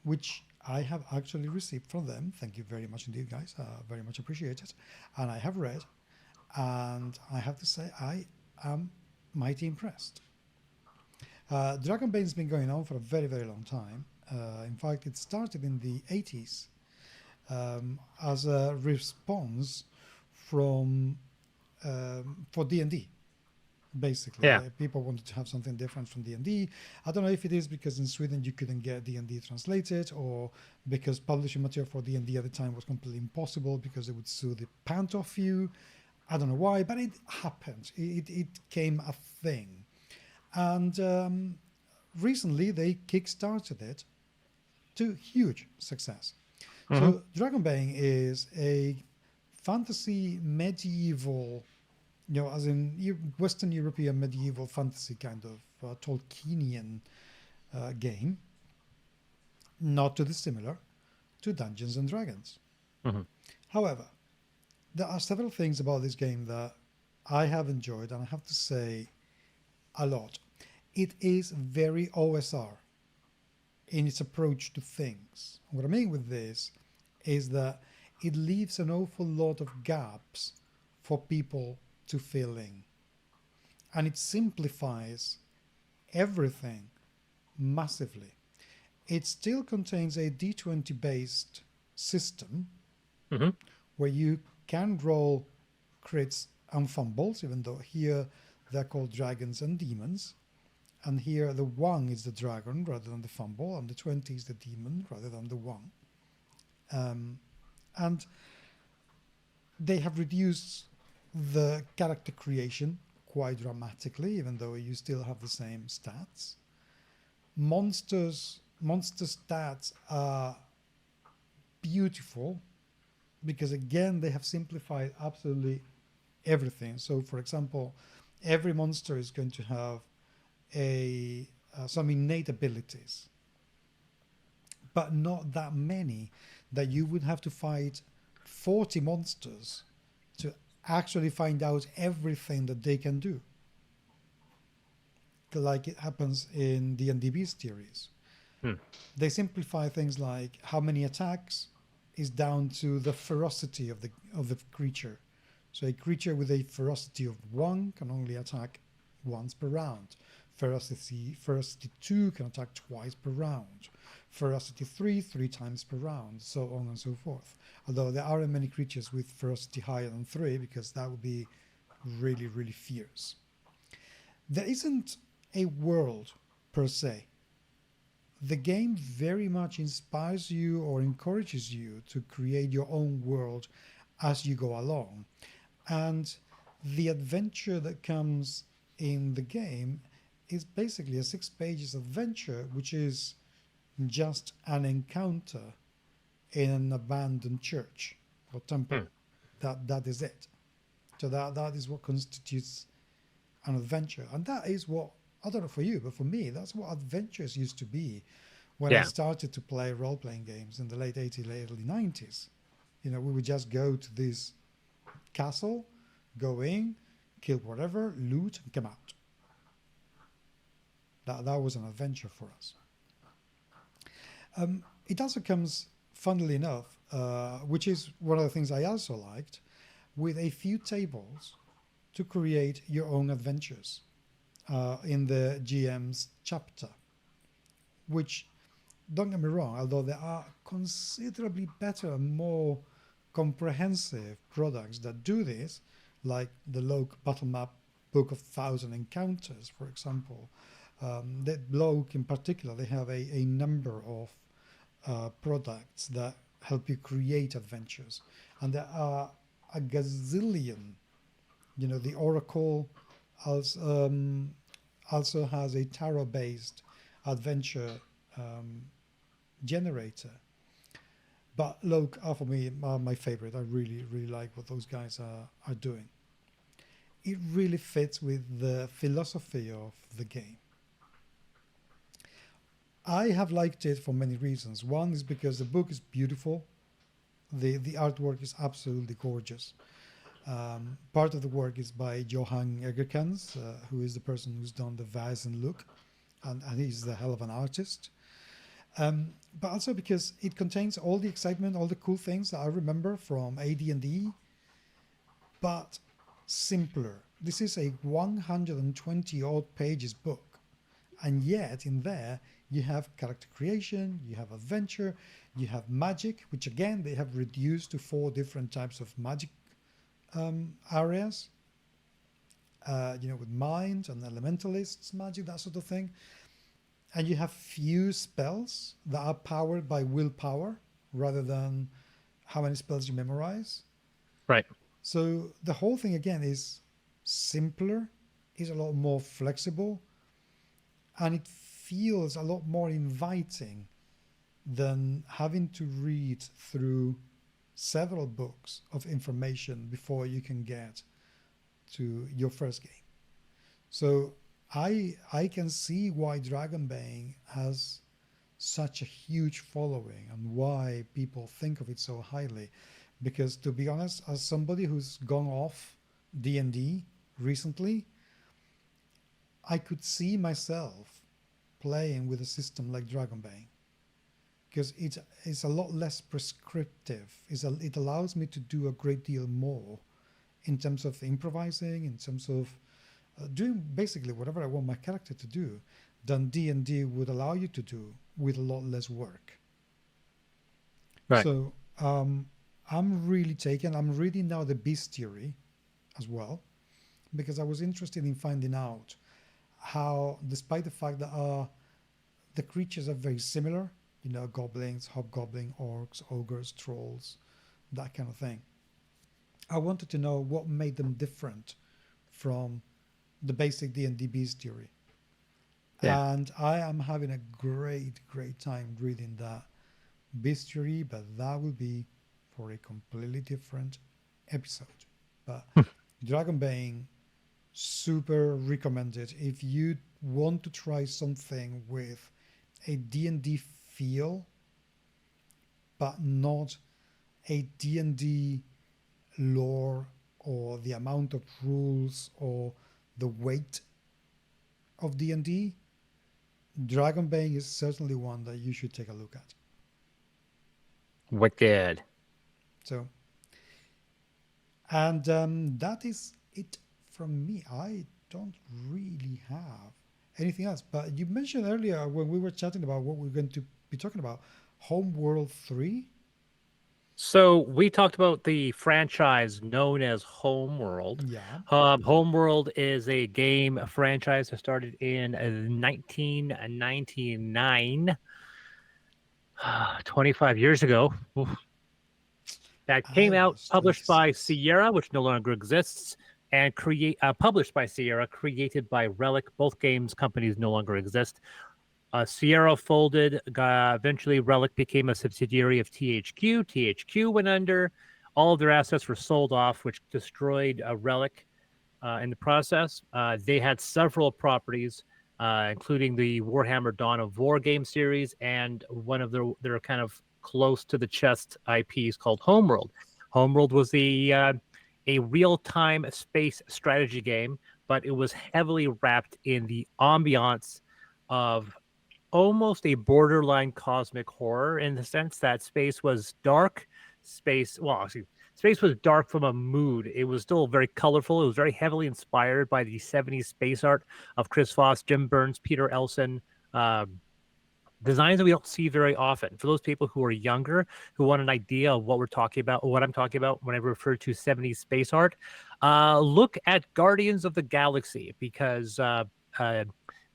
[SPEAKER 1] which I have actually received from them. Thank you very much indeed, guys. Very much appreciated. And I have read, and I have to say I am mighty impressed. Dragonbane's been going on for a very, very long time. In fact, it started in the 80s as a response from for D&D. Basically,
[SPEAKER 2] Yeah.
[SPEAKER 1] people wanted to have something different from D&D. I don't know if it is because in Sweden you couldn't get D&D translated, or because publishing material for D&D at the time was completely impossible because it would sue the pant off you. I don't know why, but it happened. It became a thing. And recently they kickstarted it to huge success.
[SPEAKER 2] Hmm.
[SPEAKER 1] So Dragonbane is a fantasy medieval, as in Western European medieval fantasy kind of Tolkienian game, not too dissimilar to Dungeons and Dragons.
[SPEAKER 2] Hmm.
[SPEAKER 1] However, there are several things about this game that I have enjoyed, and I have to say a lot. It is very OSR in its approach to things. What I mean with this is that it leaves an awful lot of gaps for people to fill in. And it simplifies everything massively. It still contains a D20 based system
[SPEAKER 2] Hmm.
[SPEAKER 1] where you can roll crits and fumbles, even though here they're called dragons and demons. And here the 1 is the dragon rather than the fumble, and the 20 is the demon rather than the 1. And they have reduced the character creation quite dramatically, even though you still have the same stats. Monster stats are beautiful because, again, they have simplified absolutely everything. So, for example, every monster is going to have some innate abilities, but not that many that you would have to fight 40 monsters to actually find out everything that they can do, like it happens in the D&D series. They simplify things like how many attacks is down to the ferocity of the creature. So a creature with a ferocity of 1 can only attack once per round. Ferocity 2 can attack twice per round. Ferocity 3 times per round, so on and so forth. Although there aren't many creatures with ferocity higher than 3, because that would be really, really fierce. There isn't a world per se. The game very much inspires you or encourages you to create your own world as you go along. And the adventure that comes in the game is basically a 6 pages adventure, which is just an encounter in an abandoned church or temple. That is it. So that is what constitutes an adventure. And that is what, I don't know for you, but for me, that's what adventures used to be when I
[SPEAKER 2] Yeah.
[SPEAKER 1] started to play role-playing games in the late 80s, early 90s. We would just go to this castle, go in, kill whatever, loot, and come out. That was an adventure for us. It also comes, funnily enough, which is one of the things I also liked, with a few tables to create your own adventures in the GM's chapter, which, don't get me wrong, although there are considerably better and more comprehensive products that do this, like the Loke Battle Map Book of 1,000 Encounters, for example. That Loke in particular, they have a number of products that help you create adventures. And there are a gazillion. The Oracle also has a tarot-based adventure generator. But Loke are for me are my favorite. I really, really like what those guys are doing. It really fits with the philosophy of the game. I have liked it for many reasons. One is because the book is beautiful. The artwork is absolutely gorgeous. Part of the work is by Johan Egerkans, who is the person who's done the Weizen look, and he's the hell of an artist. But also because it contains all the excitement, all the cool things that I remember from AD&D, but simpler. This is a 120 odd pages book, and yet in there you have character creation, you have adventure, you have magic, which again they have reduced to 4 different types of magic areas. With mind and elementalists magic, that sort of thing. And you have few spells that are powered by willpower rather than how many spells you memorize.
[SPEAKER 2] Right.
[SPEAKER 1] So the whole thing again is simpler, is a lot more flexible, and it feels a lot more inviting than having to read through several books of information before you can get to your first game. So I can see why Dragonbane has such a huge following and why people think of it so highly. Because to be honest, as somebody who's gone off D&D recently, I could see myself playing with a system like Dragonbane because it's a lot less prescriptive. It allows me to do a great deal more in terms of improvising, in terms of doing basically whatever I want my character to do than D&D would allow you to do with a lot less work.
[SPEAKER 2] Right.
[SPEAKER 1] So I'm really taken. I'm reading now the Bestiary as well because I was interested in finding out how, despite the fact that the creatures are very similar, you know, goblins, hobgoblin, orcs, ogres, trolls, that kind of thing. I wanted to know what made them different from the basic D&D Bestiary.
[SPEAKER 2] Yeah.
[SPEAKER 1] And I am having a great, great time reading that Bestiary, but that will be for a completely different episode. But Dragonbane, super recommended. If you want to try something with a D&D feel, but not a D&D lore or the amount of rules or the weight of D&D, Dragonbane is certainly one that you should take a look at.
[SPEAKER 2] Wicked.
[SPEAKER 1] So, and that is it from me. I don't really have anything else. But you mentioned earlier when we were chatting about what we're going to be talking about, Homeworld 3.
[SPEAKER 2] So we talked about the franchise known as Homeworld.
[SPEAKER 1] Yeah.
[SPEAKER 2] Homeworld is a game franchise that started in 1999, 25 years ago. Oof. That came
[SPEAKER 1] I
[SPEAKER 2] out,
[SPEAKER 1] was
[SPEAKER 2] published by
[SPEAKER 1] 26.
[SPEAKER 2] Sierra, which no longer exists, and published by Sierra, created by Relic. Both games companies no longer exist. Sierra folded. Eventually, Relic became a subsidiary of THQ. THQ went under. All of their assets were sold off, which destroyed Relic in the process. They had several properties, including the Warhammer Dawn of War game series and one of their kind of close to the chest IPs called Homeworld. Homeworld was a real-time space strategy game, but it was heavily wrapped in the ambiance of almost a borderline cosmic horror in the sense that space was dark. Space was dark from a mood. It was still very colorful. It was very heavily inspired by the 70s space art of Chris Foss, Jim Burns, Peter Elson, designs that we don't see very often. For those people who are younger, who want an idea of what we're talking about, what I'm talking about when I refer to 70s space art, look at Guardians of the Galaxy, because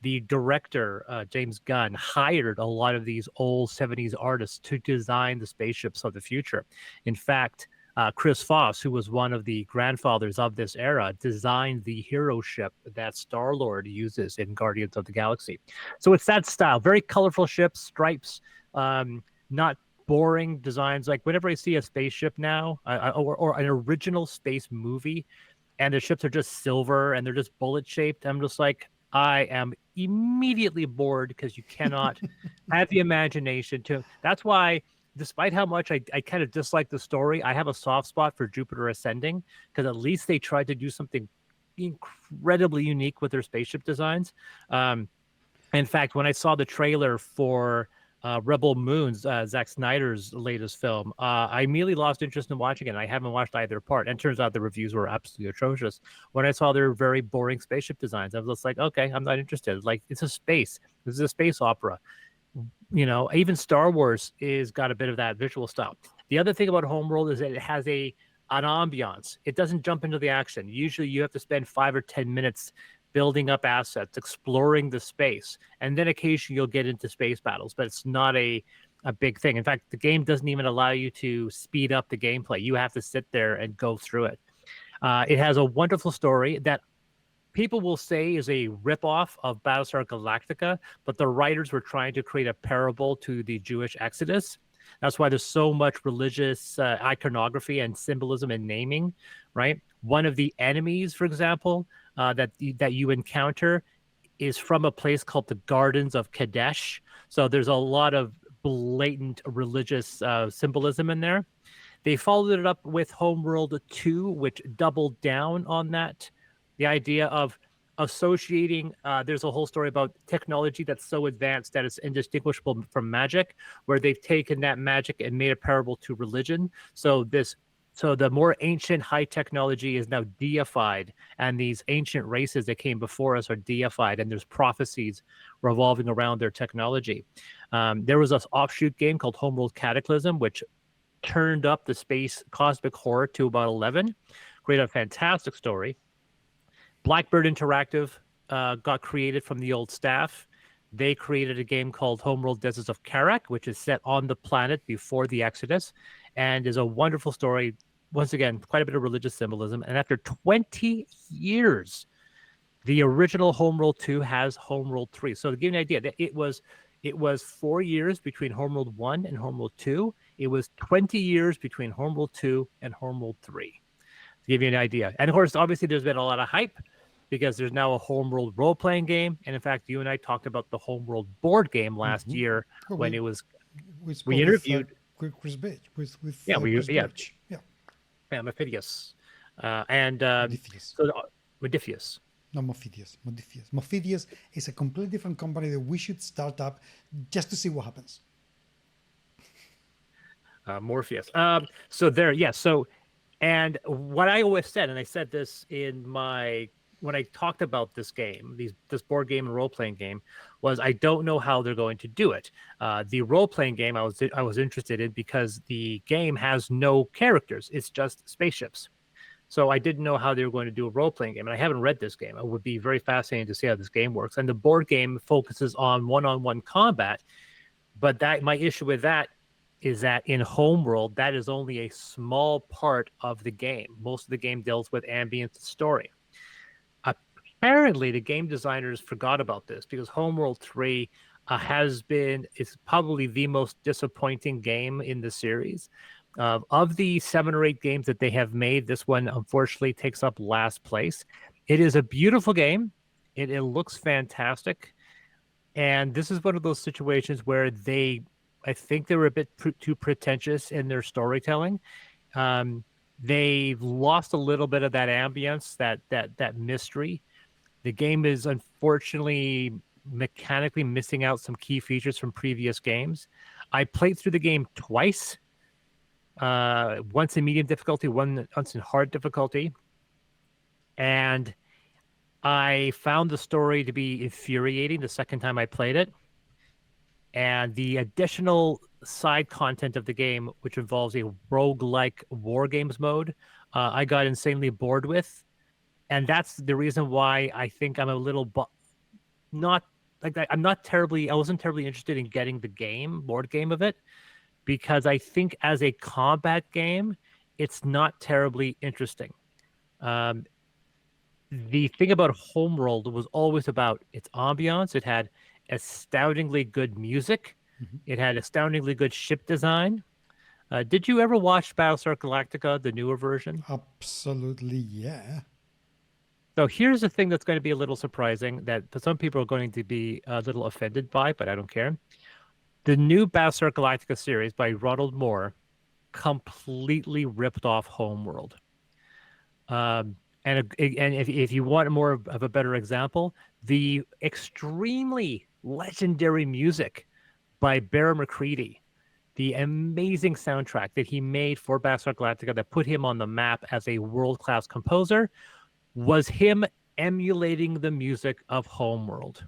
[SPEAKER 2] the director, James Gunn, hired a lot of these old 70s artists to design the spaceships of the future. In fact, Chris Foss, who was one of the grandfathers of this era, designed the hero ship that Star-Lord uses in Guardians of the Galaxy. So it's that style, very colorful ships, stripes, not boring designs. Like whenever I see a spaceship now, or an original space movie, and the ships are just silver and they're just bullet shaped, I'm just like, I am immediately bored because you cannot have the imagination to. That's why, despite how much I kind of dislike the story, I have a soft spot for Jupiter Ascending, because at least they tried to do something incredibly unique with their spaceship designs. In fact, when I saw the trailer for Rebel Moons, Zack Snyder's latest film, I immediately lost interest in watching it. I haven't watched either part, and turns out the reviews were absolutely atrocious. When I saw their very boring spaceship designs, I was just like, okay, I'm not interested. Like, it's a space. This is a space opera. You know, even Star Wars is got a bit of that visual style. The other thing about Homeworld is that it has an ambiance. It doesn't jump into the action. Usually you have to spend 5 or 10 minutes building up assets, exploring the space, and then occasionally you'll get into space battles, but it's not a big thing. In fact, the game doesn't even allow you to speed up the gameplay. You have to sit there and go through it. It has a wonderful story that people will say is a ripoff of Battlestar Galactica, but the writers were trying to create a parable to the Jewish Exodus. That's why there's so much religious iconography and symbolism and naming, right? One of the enemies, for example, that you encounter is from a place called the Gardens of Kadesh. So there's a lot of blatant religious symbolism in there. They followed it up with Homeworld 2, which doubled down on that. The idea of associating, there's a whole story about technology that's so advanced that it's indistinguishable from magic, where they've taken that magic and made a parable to religion. So the more ancient high technology is now deified, and these ancient races that came before us are deified, and there's prophecies revolving around their technology. There was an offshoot game called Homeworld Cataclysm, which turned up the space cosmic horror to about 11. Created a fantastic story. Blackbird Interactive got created from the old staff. They created a game called Homeworld Deserts of Karak, which is set on the planet before the Exodus, and is a wonderful story. Once again, quite a bit of religious symbolism. And after 20 years, the original Homeworld 2 has Homeworld 3. So to give you an idea, that it was 4 years between Homeworld 1 and Homeworld 2. It was 20 years between Homeworld 2 and Homeworld 3. To give you an idea. And of course, obviously, there's been a lot of hype because there's now a Homeworld role-playing game. And in fact, you and I talked about the Homeworld board game last year when it was. We interviewed
[SPEAKER 1] Chris Birch with
[SPEAKER 2] yeah,
[SPEAKER 1] Chris Birch.
[SPEAKER 2] Mephidius, and
[SPEAKER 1] Modiphius.
[SPEAKER 2] so Modiphius.
[SPEAKER 1] No, Mophidius. Mophidius is a completely different company that we should start up just to see what happens.
[SPEAKER 2] Morpheus. So there, yeah. So, and what I always said, and I said this when I talked about this game, this board game and role playing game, was I don't know how they're going to do it. The role playing game I was interested in because the game has no characters; it's just spaceships. So I didn't know how they were going to do a role playing game, and I haven't read this game. It would be very fascinating to see how this game works. And the board game focuses on one-on-one combat, but my issue with that is that in Homeworld, that is only a small part of the game. Most of the game deals with ambient story. Apparently, the game designers forgot about this because Homeworld 3 is probably the most disappointing game in the series. Of the 7 or 8 games that they have made, this one unfortunately takes up last place. It is a beautiful game. It looks fantastic. And this is one of those situations where I think they were a bit too pretentious in their storytelling. They've lost a little bit of that ambience, that mystery. The game is unfortunately mechanically missing out some key features from previous games. I played through the game twice. Once in medium difficulty, once in hard difficulty. And I found the story to be infuriating the second time I played it. And the additional side content of the game, which involves a roguelike war games mode, I got insanely bored with. And that's the reason why I think I'm a little I wasn't terribly interested in getting the board game of it, because I think as a combat game, it's not terribly interesting. The thing about Homeworld was always about its ambiance. It had astoundingly good music. Mm-hmm. It had astoundingly good ship design. Did you ever watch Battlestar Galactica, the newer version?
[SPEAKER 1] Absolutely, yeah.
[SPEAKER 2] So here's the thing that's going to be a little surprising that some people are going to be a little offended by, but I don't care. The new Battlestar Galactica series by Ronald Moore completely ripped off Homeworld. And if you want more of a better example, the extremely legendary music by Bear McCready, the amazing soundtrack that he made for Battlestar Galactica that put him on the map as a world-class composer, was him emulating the music of Homeworld.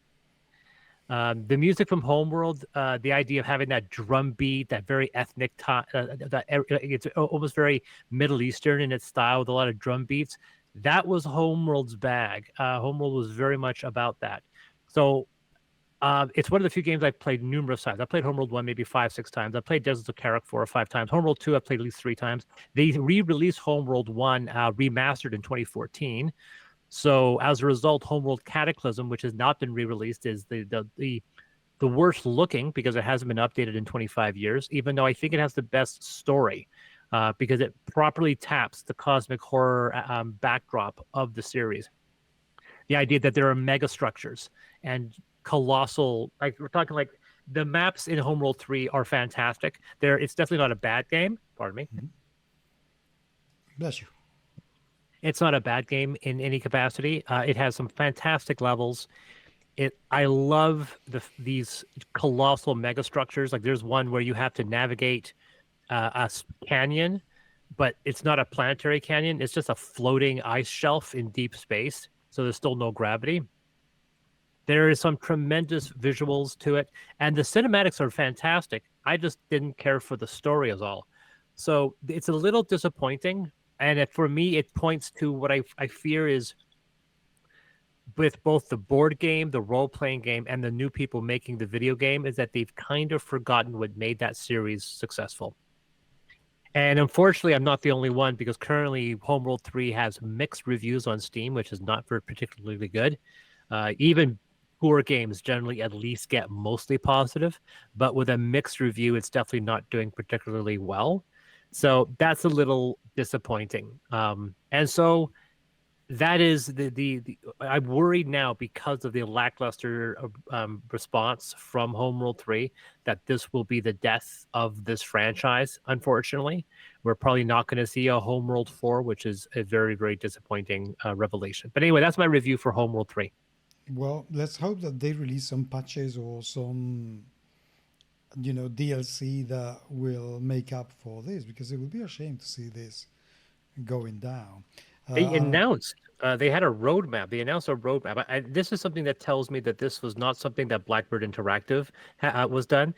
[SPEAKER 2] The music from Homeworld, the idea of having that drum beat, that very ethnic, it's almost very Middle Eastern in its style with a lot of drum beats. That was Homeworld's bag. Homeworld was very much about that. So it's one of the few games I've played numerous times. I played Homeworld 1 maybe 5-6 times. I played Deserts of Karak 4 or 5 times. Homeworld 2 I played at least 3 times. They re-released Homeworld 1 remastered in 2014. So as a result, Homeworld Cataclysm, which has not been re-released, is the worst looking because it hasn't been updated in 25 years, even though I think it has the best story because it properly taps the cosmic horror backdrop of the series. The idea that there are mega structures and colossal, like we're talking like the maps in Homeworld 3 are fantastic. It's definitely not a bad game. Pardon me.
[SPEAKER 1] Bless you.
[SPEAKER 2] It's not a bad game in any capacity. It has some fantastic levels. I love these colossal mega structures. Like there's one where you have to navigate a canyon, but it's not a planetary canyon. It's just a floating ice shelf in deep space. So there's still no gravity. There is some tremendous visuals to it, and the cinematics are fantastic. I just didn't care for the story as all. So it's a little disappointing. And for me, it points to what I fear is with both the board game, the role-playing game, and the new people making the video game is that they've kind of forgotten what made that series successful. And unfortunately, I'm not the only one because currently Homeworld 3 has mixed reviews on Steam, which is not very particularly good. Even poor games generally at least get mostly positive, but with a mixed review, it's definitely not doing particularly well. So that's a little disappointing. And so that is I'm worried now because of the lackluster response from Homeworld 3 that this will be the death of this franchise. Unfortunately, we're probably not going to see a Homeworld 4, which is a very, very disappointing revelation. But anyway, that's my review for Homeworld 3.
[SPEAKER 1] Well, let's hope that they release some patches or some, DLC that will make up for this, because it would be a shame to see this going down.
[SPEAKER 2] They announced they had a roadmap. They announced a roadmap. This is something that tells me that this was not something that Blackbird Interactive was done.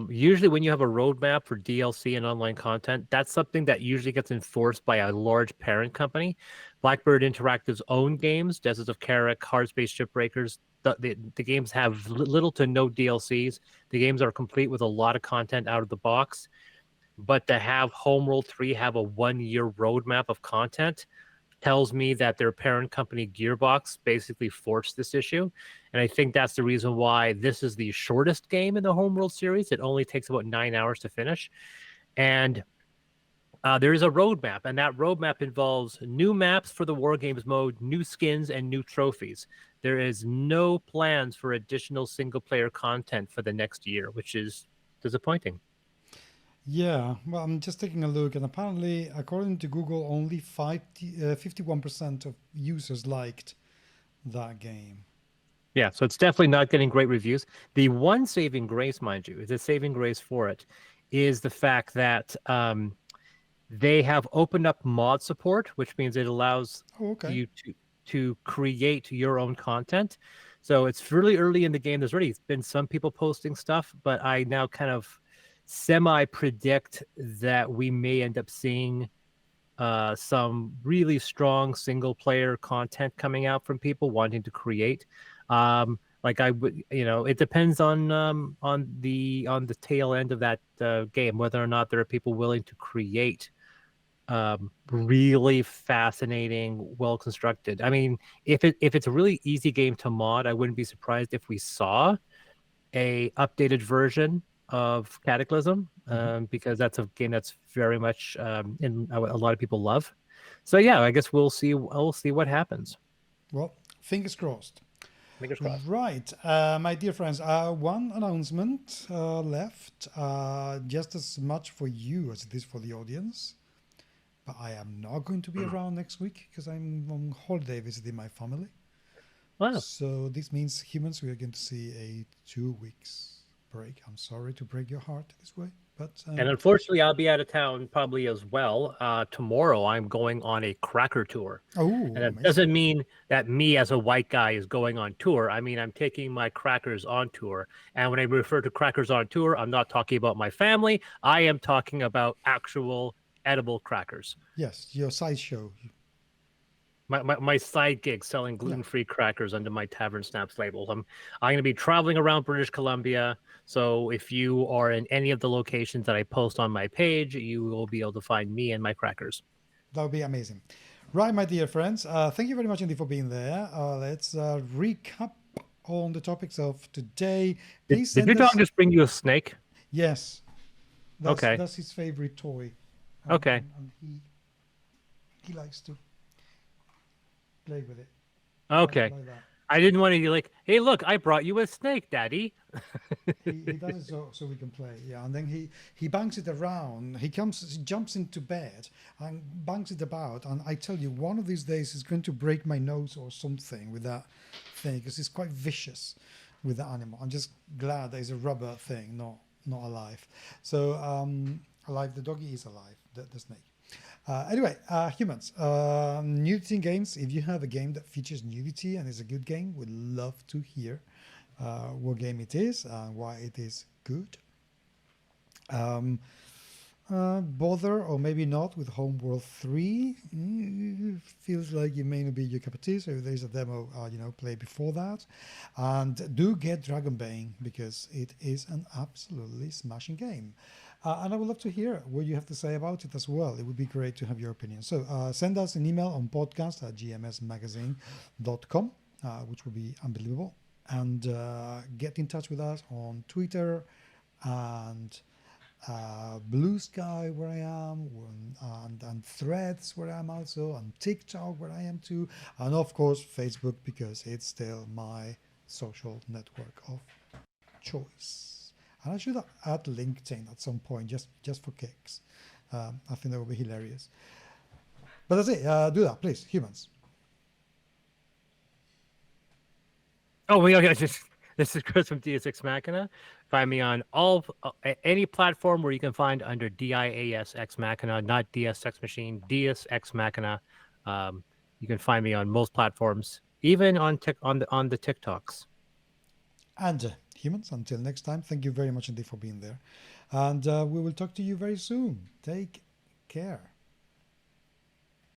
[SPEAKER 2] Usually, when you have a roadmap for DLC and online content, that's something that usually gets enforced by a large parent company. Blackbird Interactive's own games, Deserts of Karak, Hard Space Shipbreakers, the games have little to no DLCs. The games are complete with a lot of content out of the box. But to have Homeworld 3 have a 1-year roadmap of content tells me that their parent company Gearbox basically forced this issue. And I think that's the reason why this is the shortest game in the Homeworld series. It only takes about 9 hours to finish. And there is a roadmap, and that roadmap involves new maps for the War Games mode, new skins, and new trophies. There is no plans for additional single-player content for the next year, which is disappointing.
[SPEAKER 1] Yeah, well, I'm just taking a look, and apparently, according to Google, only 51% of users liked that game.
[SPEAKER 2] Yeah, so it's definitely not getting great reviews. The one saving grace, mind you, the saving grace for it is the fact that they have opened up mod support, which means it allows you to create your own content. So it's really early in the game. There's already been some people posting stuff, but I now kind of semi-predict that we may end up seeing some really strong single-player content coming out from people wanting to create. Like I would, it depends on the tail end of that game, whether or not there are people willing to create really fascinating, well constructed. I mean, if it's a really easy game to mod, I wouldn't be surprised if we saw a updated version of Cataclysm, because that's a game that's very much in a lot of people love. So yeah, I guess we'll see what happens.
[SPEAKER 1] Well, fingers crossed.
[SPEAKER 2] Fingers crossed.
[SPEAKER 1] Right, my dear friends, one announcement left, just as much for you as it is for the audience. But I am not going to be around next week because I'm on holiday visiting my family.
[SPEAKER 2] Wow.
[SPEAKER 1] So this means, humans, we are going to see a 2 weeks break. I'm sorry to break your heart this way, but
[SPEAKER 2] and unfortunately, I'll be out of town probably as well. Tomorrow, I'm going on a cracker tour.
[SPEAKER 1] Oh,
[SPEAKER 2] and that
[SPEAKER 1] amazing.
[SPEAKER 2] doesn't mean that me as a white guy is going on tour. I mean, I'm taking my crackers on tour. And when I refer to crackers on tour, I'm not talking about my family. I am talking about actual edible crackers.
[SPEAKER 1] Yes, your sideshow.
[SPEAKER 2] My side gig selling gluten-free crackers under my Tavern Snaps label. I'm going to be traveling around British Columbia. So if you are in any of the locations that I post on my page, you will be able to find me and my crackers.
[SPEAKER 1] That would be amazing. Right, my dear friends. Thank you very much indeed for being there. Let's recap on the topics of today. Please
[SPEAKER 2] Did your
[SPEAKER 1] send
[SPEAKER 2] dog
[SPEAKER 1] us.
[SPEAKER 2] just bring you a snake?
[SPEAKER 1] Yes,
[SPEAKER 2] Okay.
[SPEAKER 1] that's his favorite toy,
[SPEAKER 2] Okay.
[SPEAKER 1] and he likes to play with it
[SPEAKER 2] Okay.
[SPEAKER 1] like that.
[SPEAKER 2] I didn't want to be like, hey, look, I brought you a snake, Daddy.
[SPEAKER 1] He does it so we can play, yeah. And then he bangs it around. He jumps into bed and bangs it about. And I tell you, one of these days he's going to break my nose or something with that thing because he's quite vicious with the animal. I'm just glad there's a rubber thing, not alive. So alive, the doggy is alive, the snake. Anyway, humans, nudity in games. If you have a game that features nudity and is a good game, we'd love to hear what game it is and why it is good. Um, bother or maybe not with Homeworld 3. Feels like it may not be your cup of tea, so if there's a demo, play before that. And do get Dragonbane because it is an absolutely smashing game. And I would love to hear what you have to say about it as well. It would be great to have your opinion. So send us an email on podcast@gmsmagazine.com, which would be unbelievable. And get in touch with us on Twitter and Blue Sky, where I am, and Threads, where I am also, and TikTok, where I am too, and of course Facebook, because it's still my social network of choice. And I should add LinkedIn at some point, just for kicks. I think that would be hilarious. But that's it. Do that, please, humans.
[SPEAKER 2] Oh, we got just this is Chris from Deus Ex Machina. Find me on any platform where you can find under DIAS Ex Machina, not DS Ex Machine, Deus Ex Machina. You can find me on most platforms, even on the TikToks.
[SPEAKER 1] And humans, until next time, thank you very much indeed for being there. And we will talk to you very soon. Take care.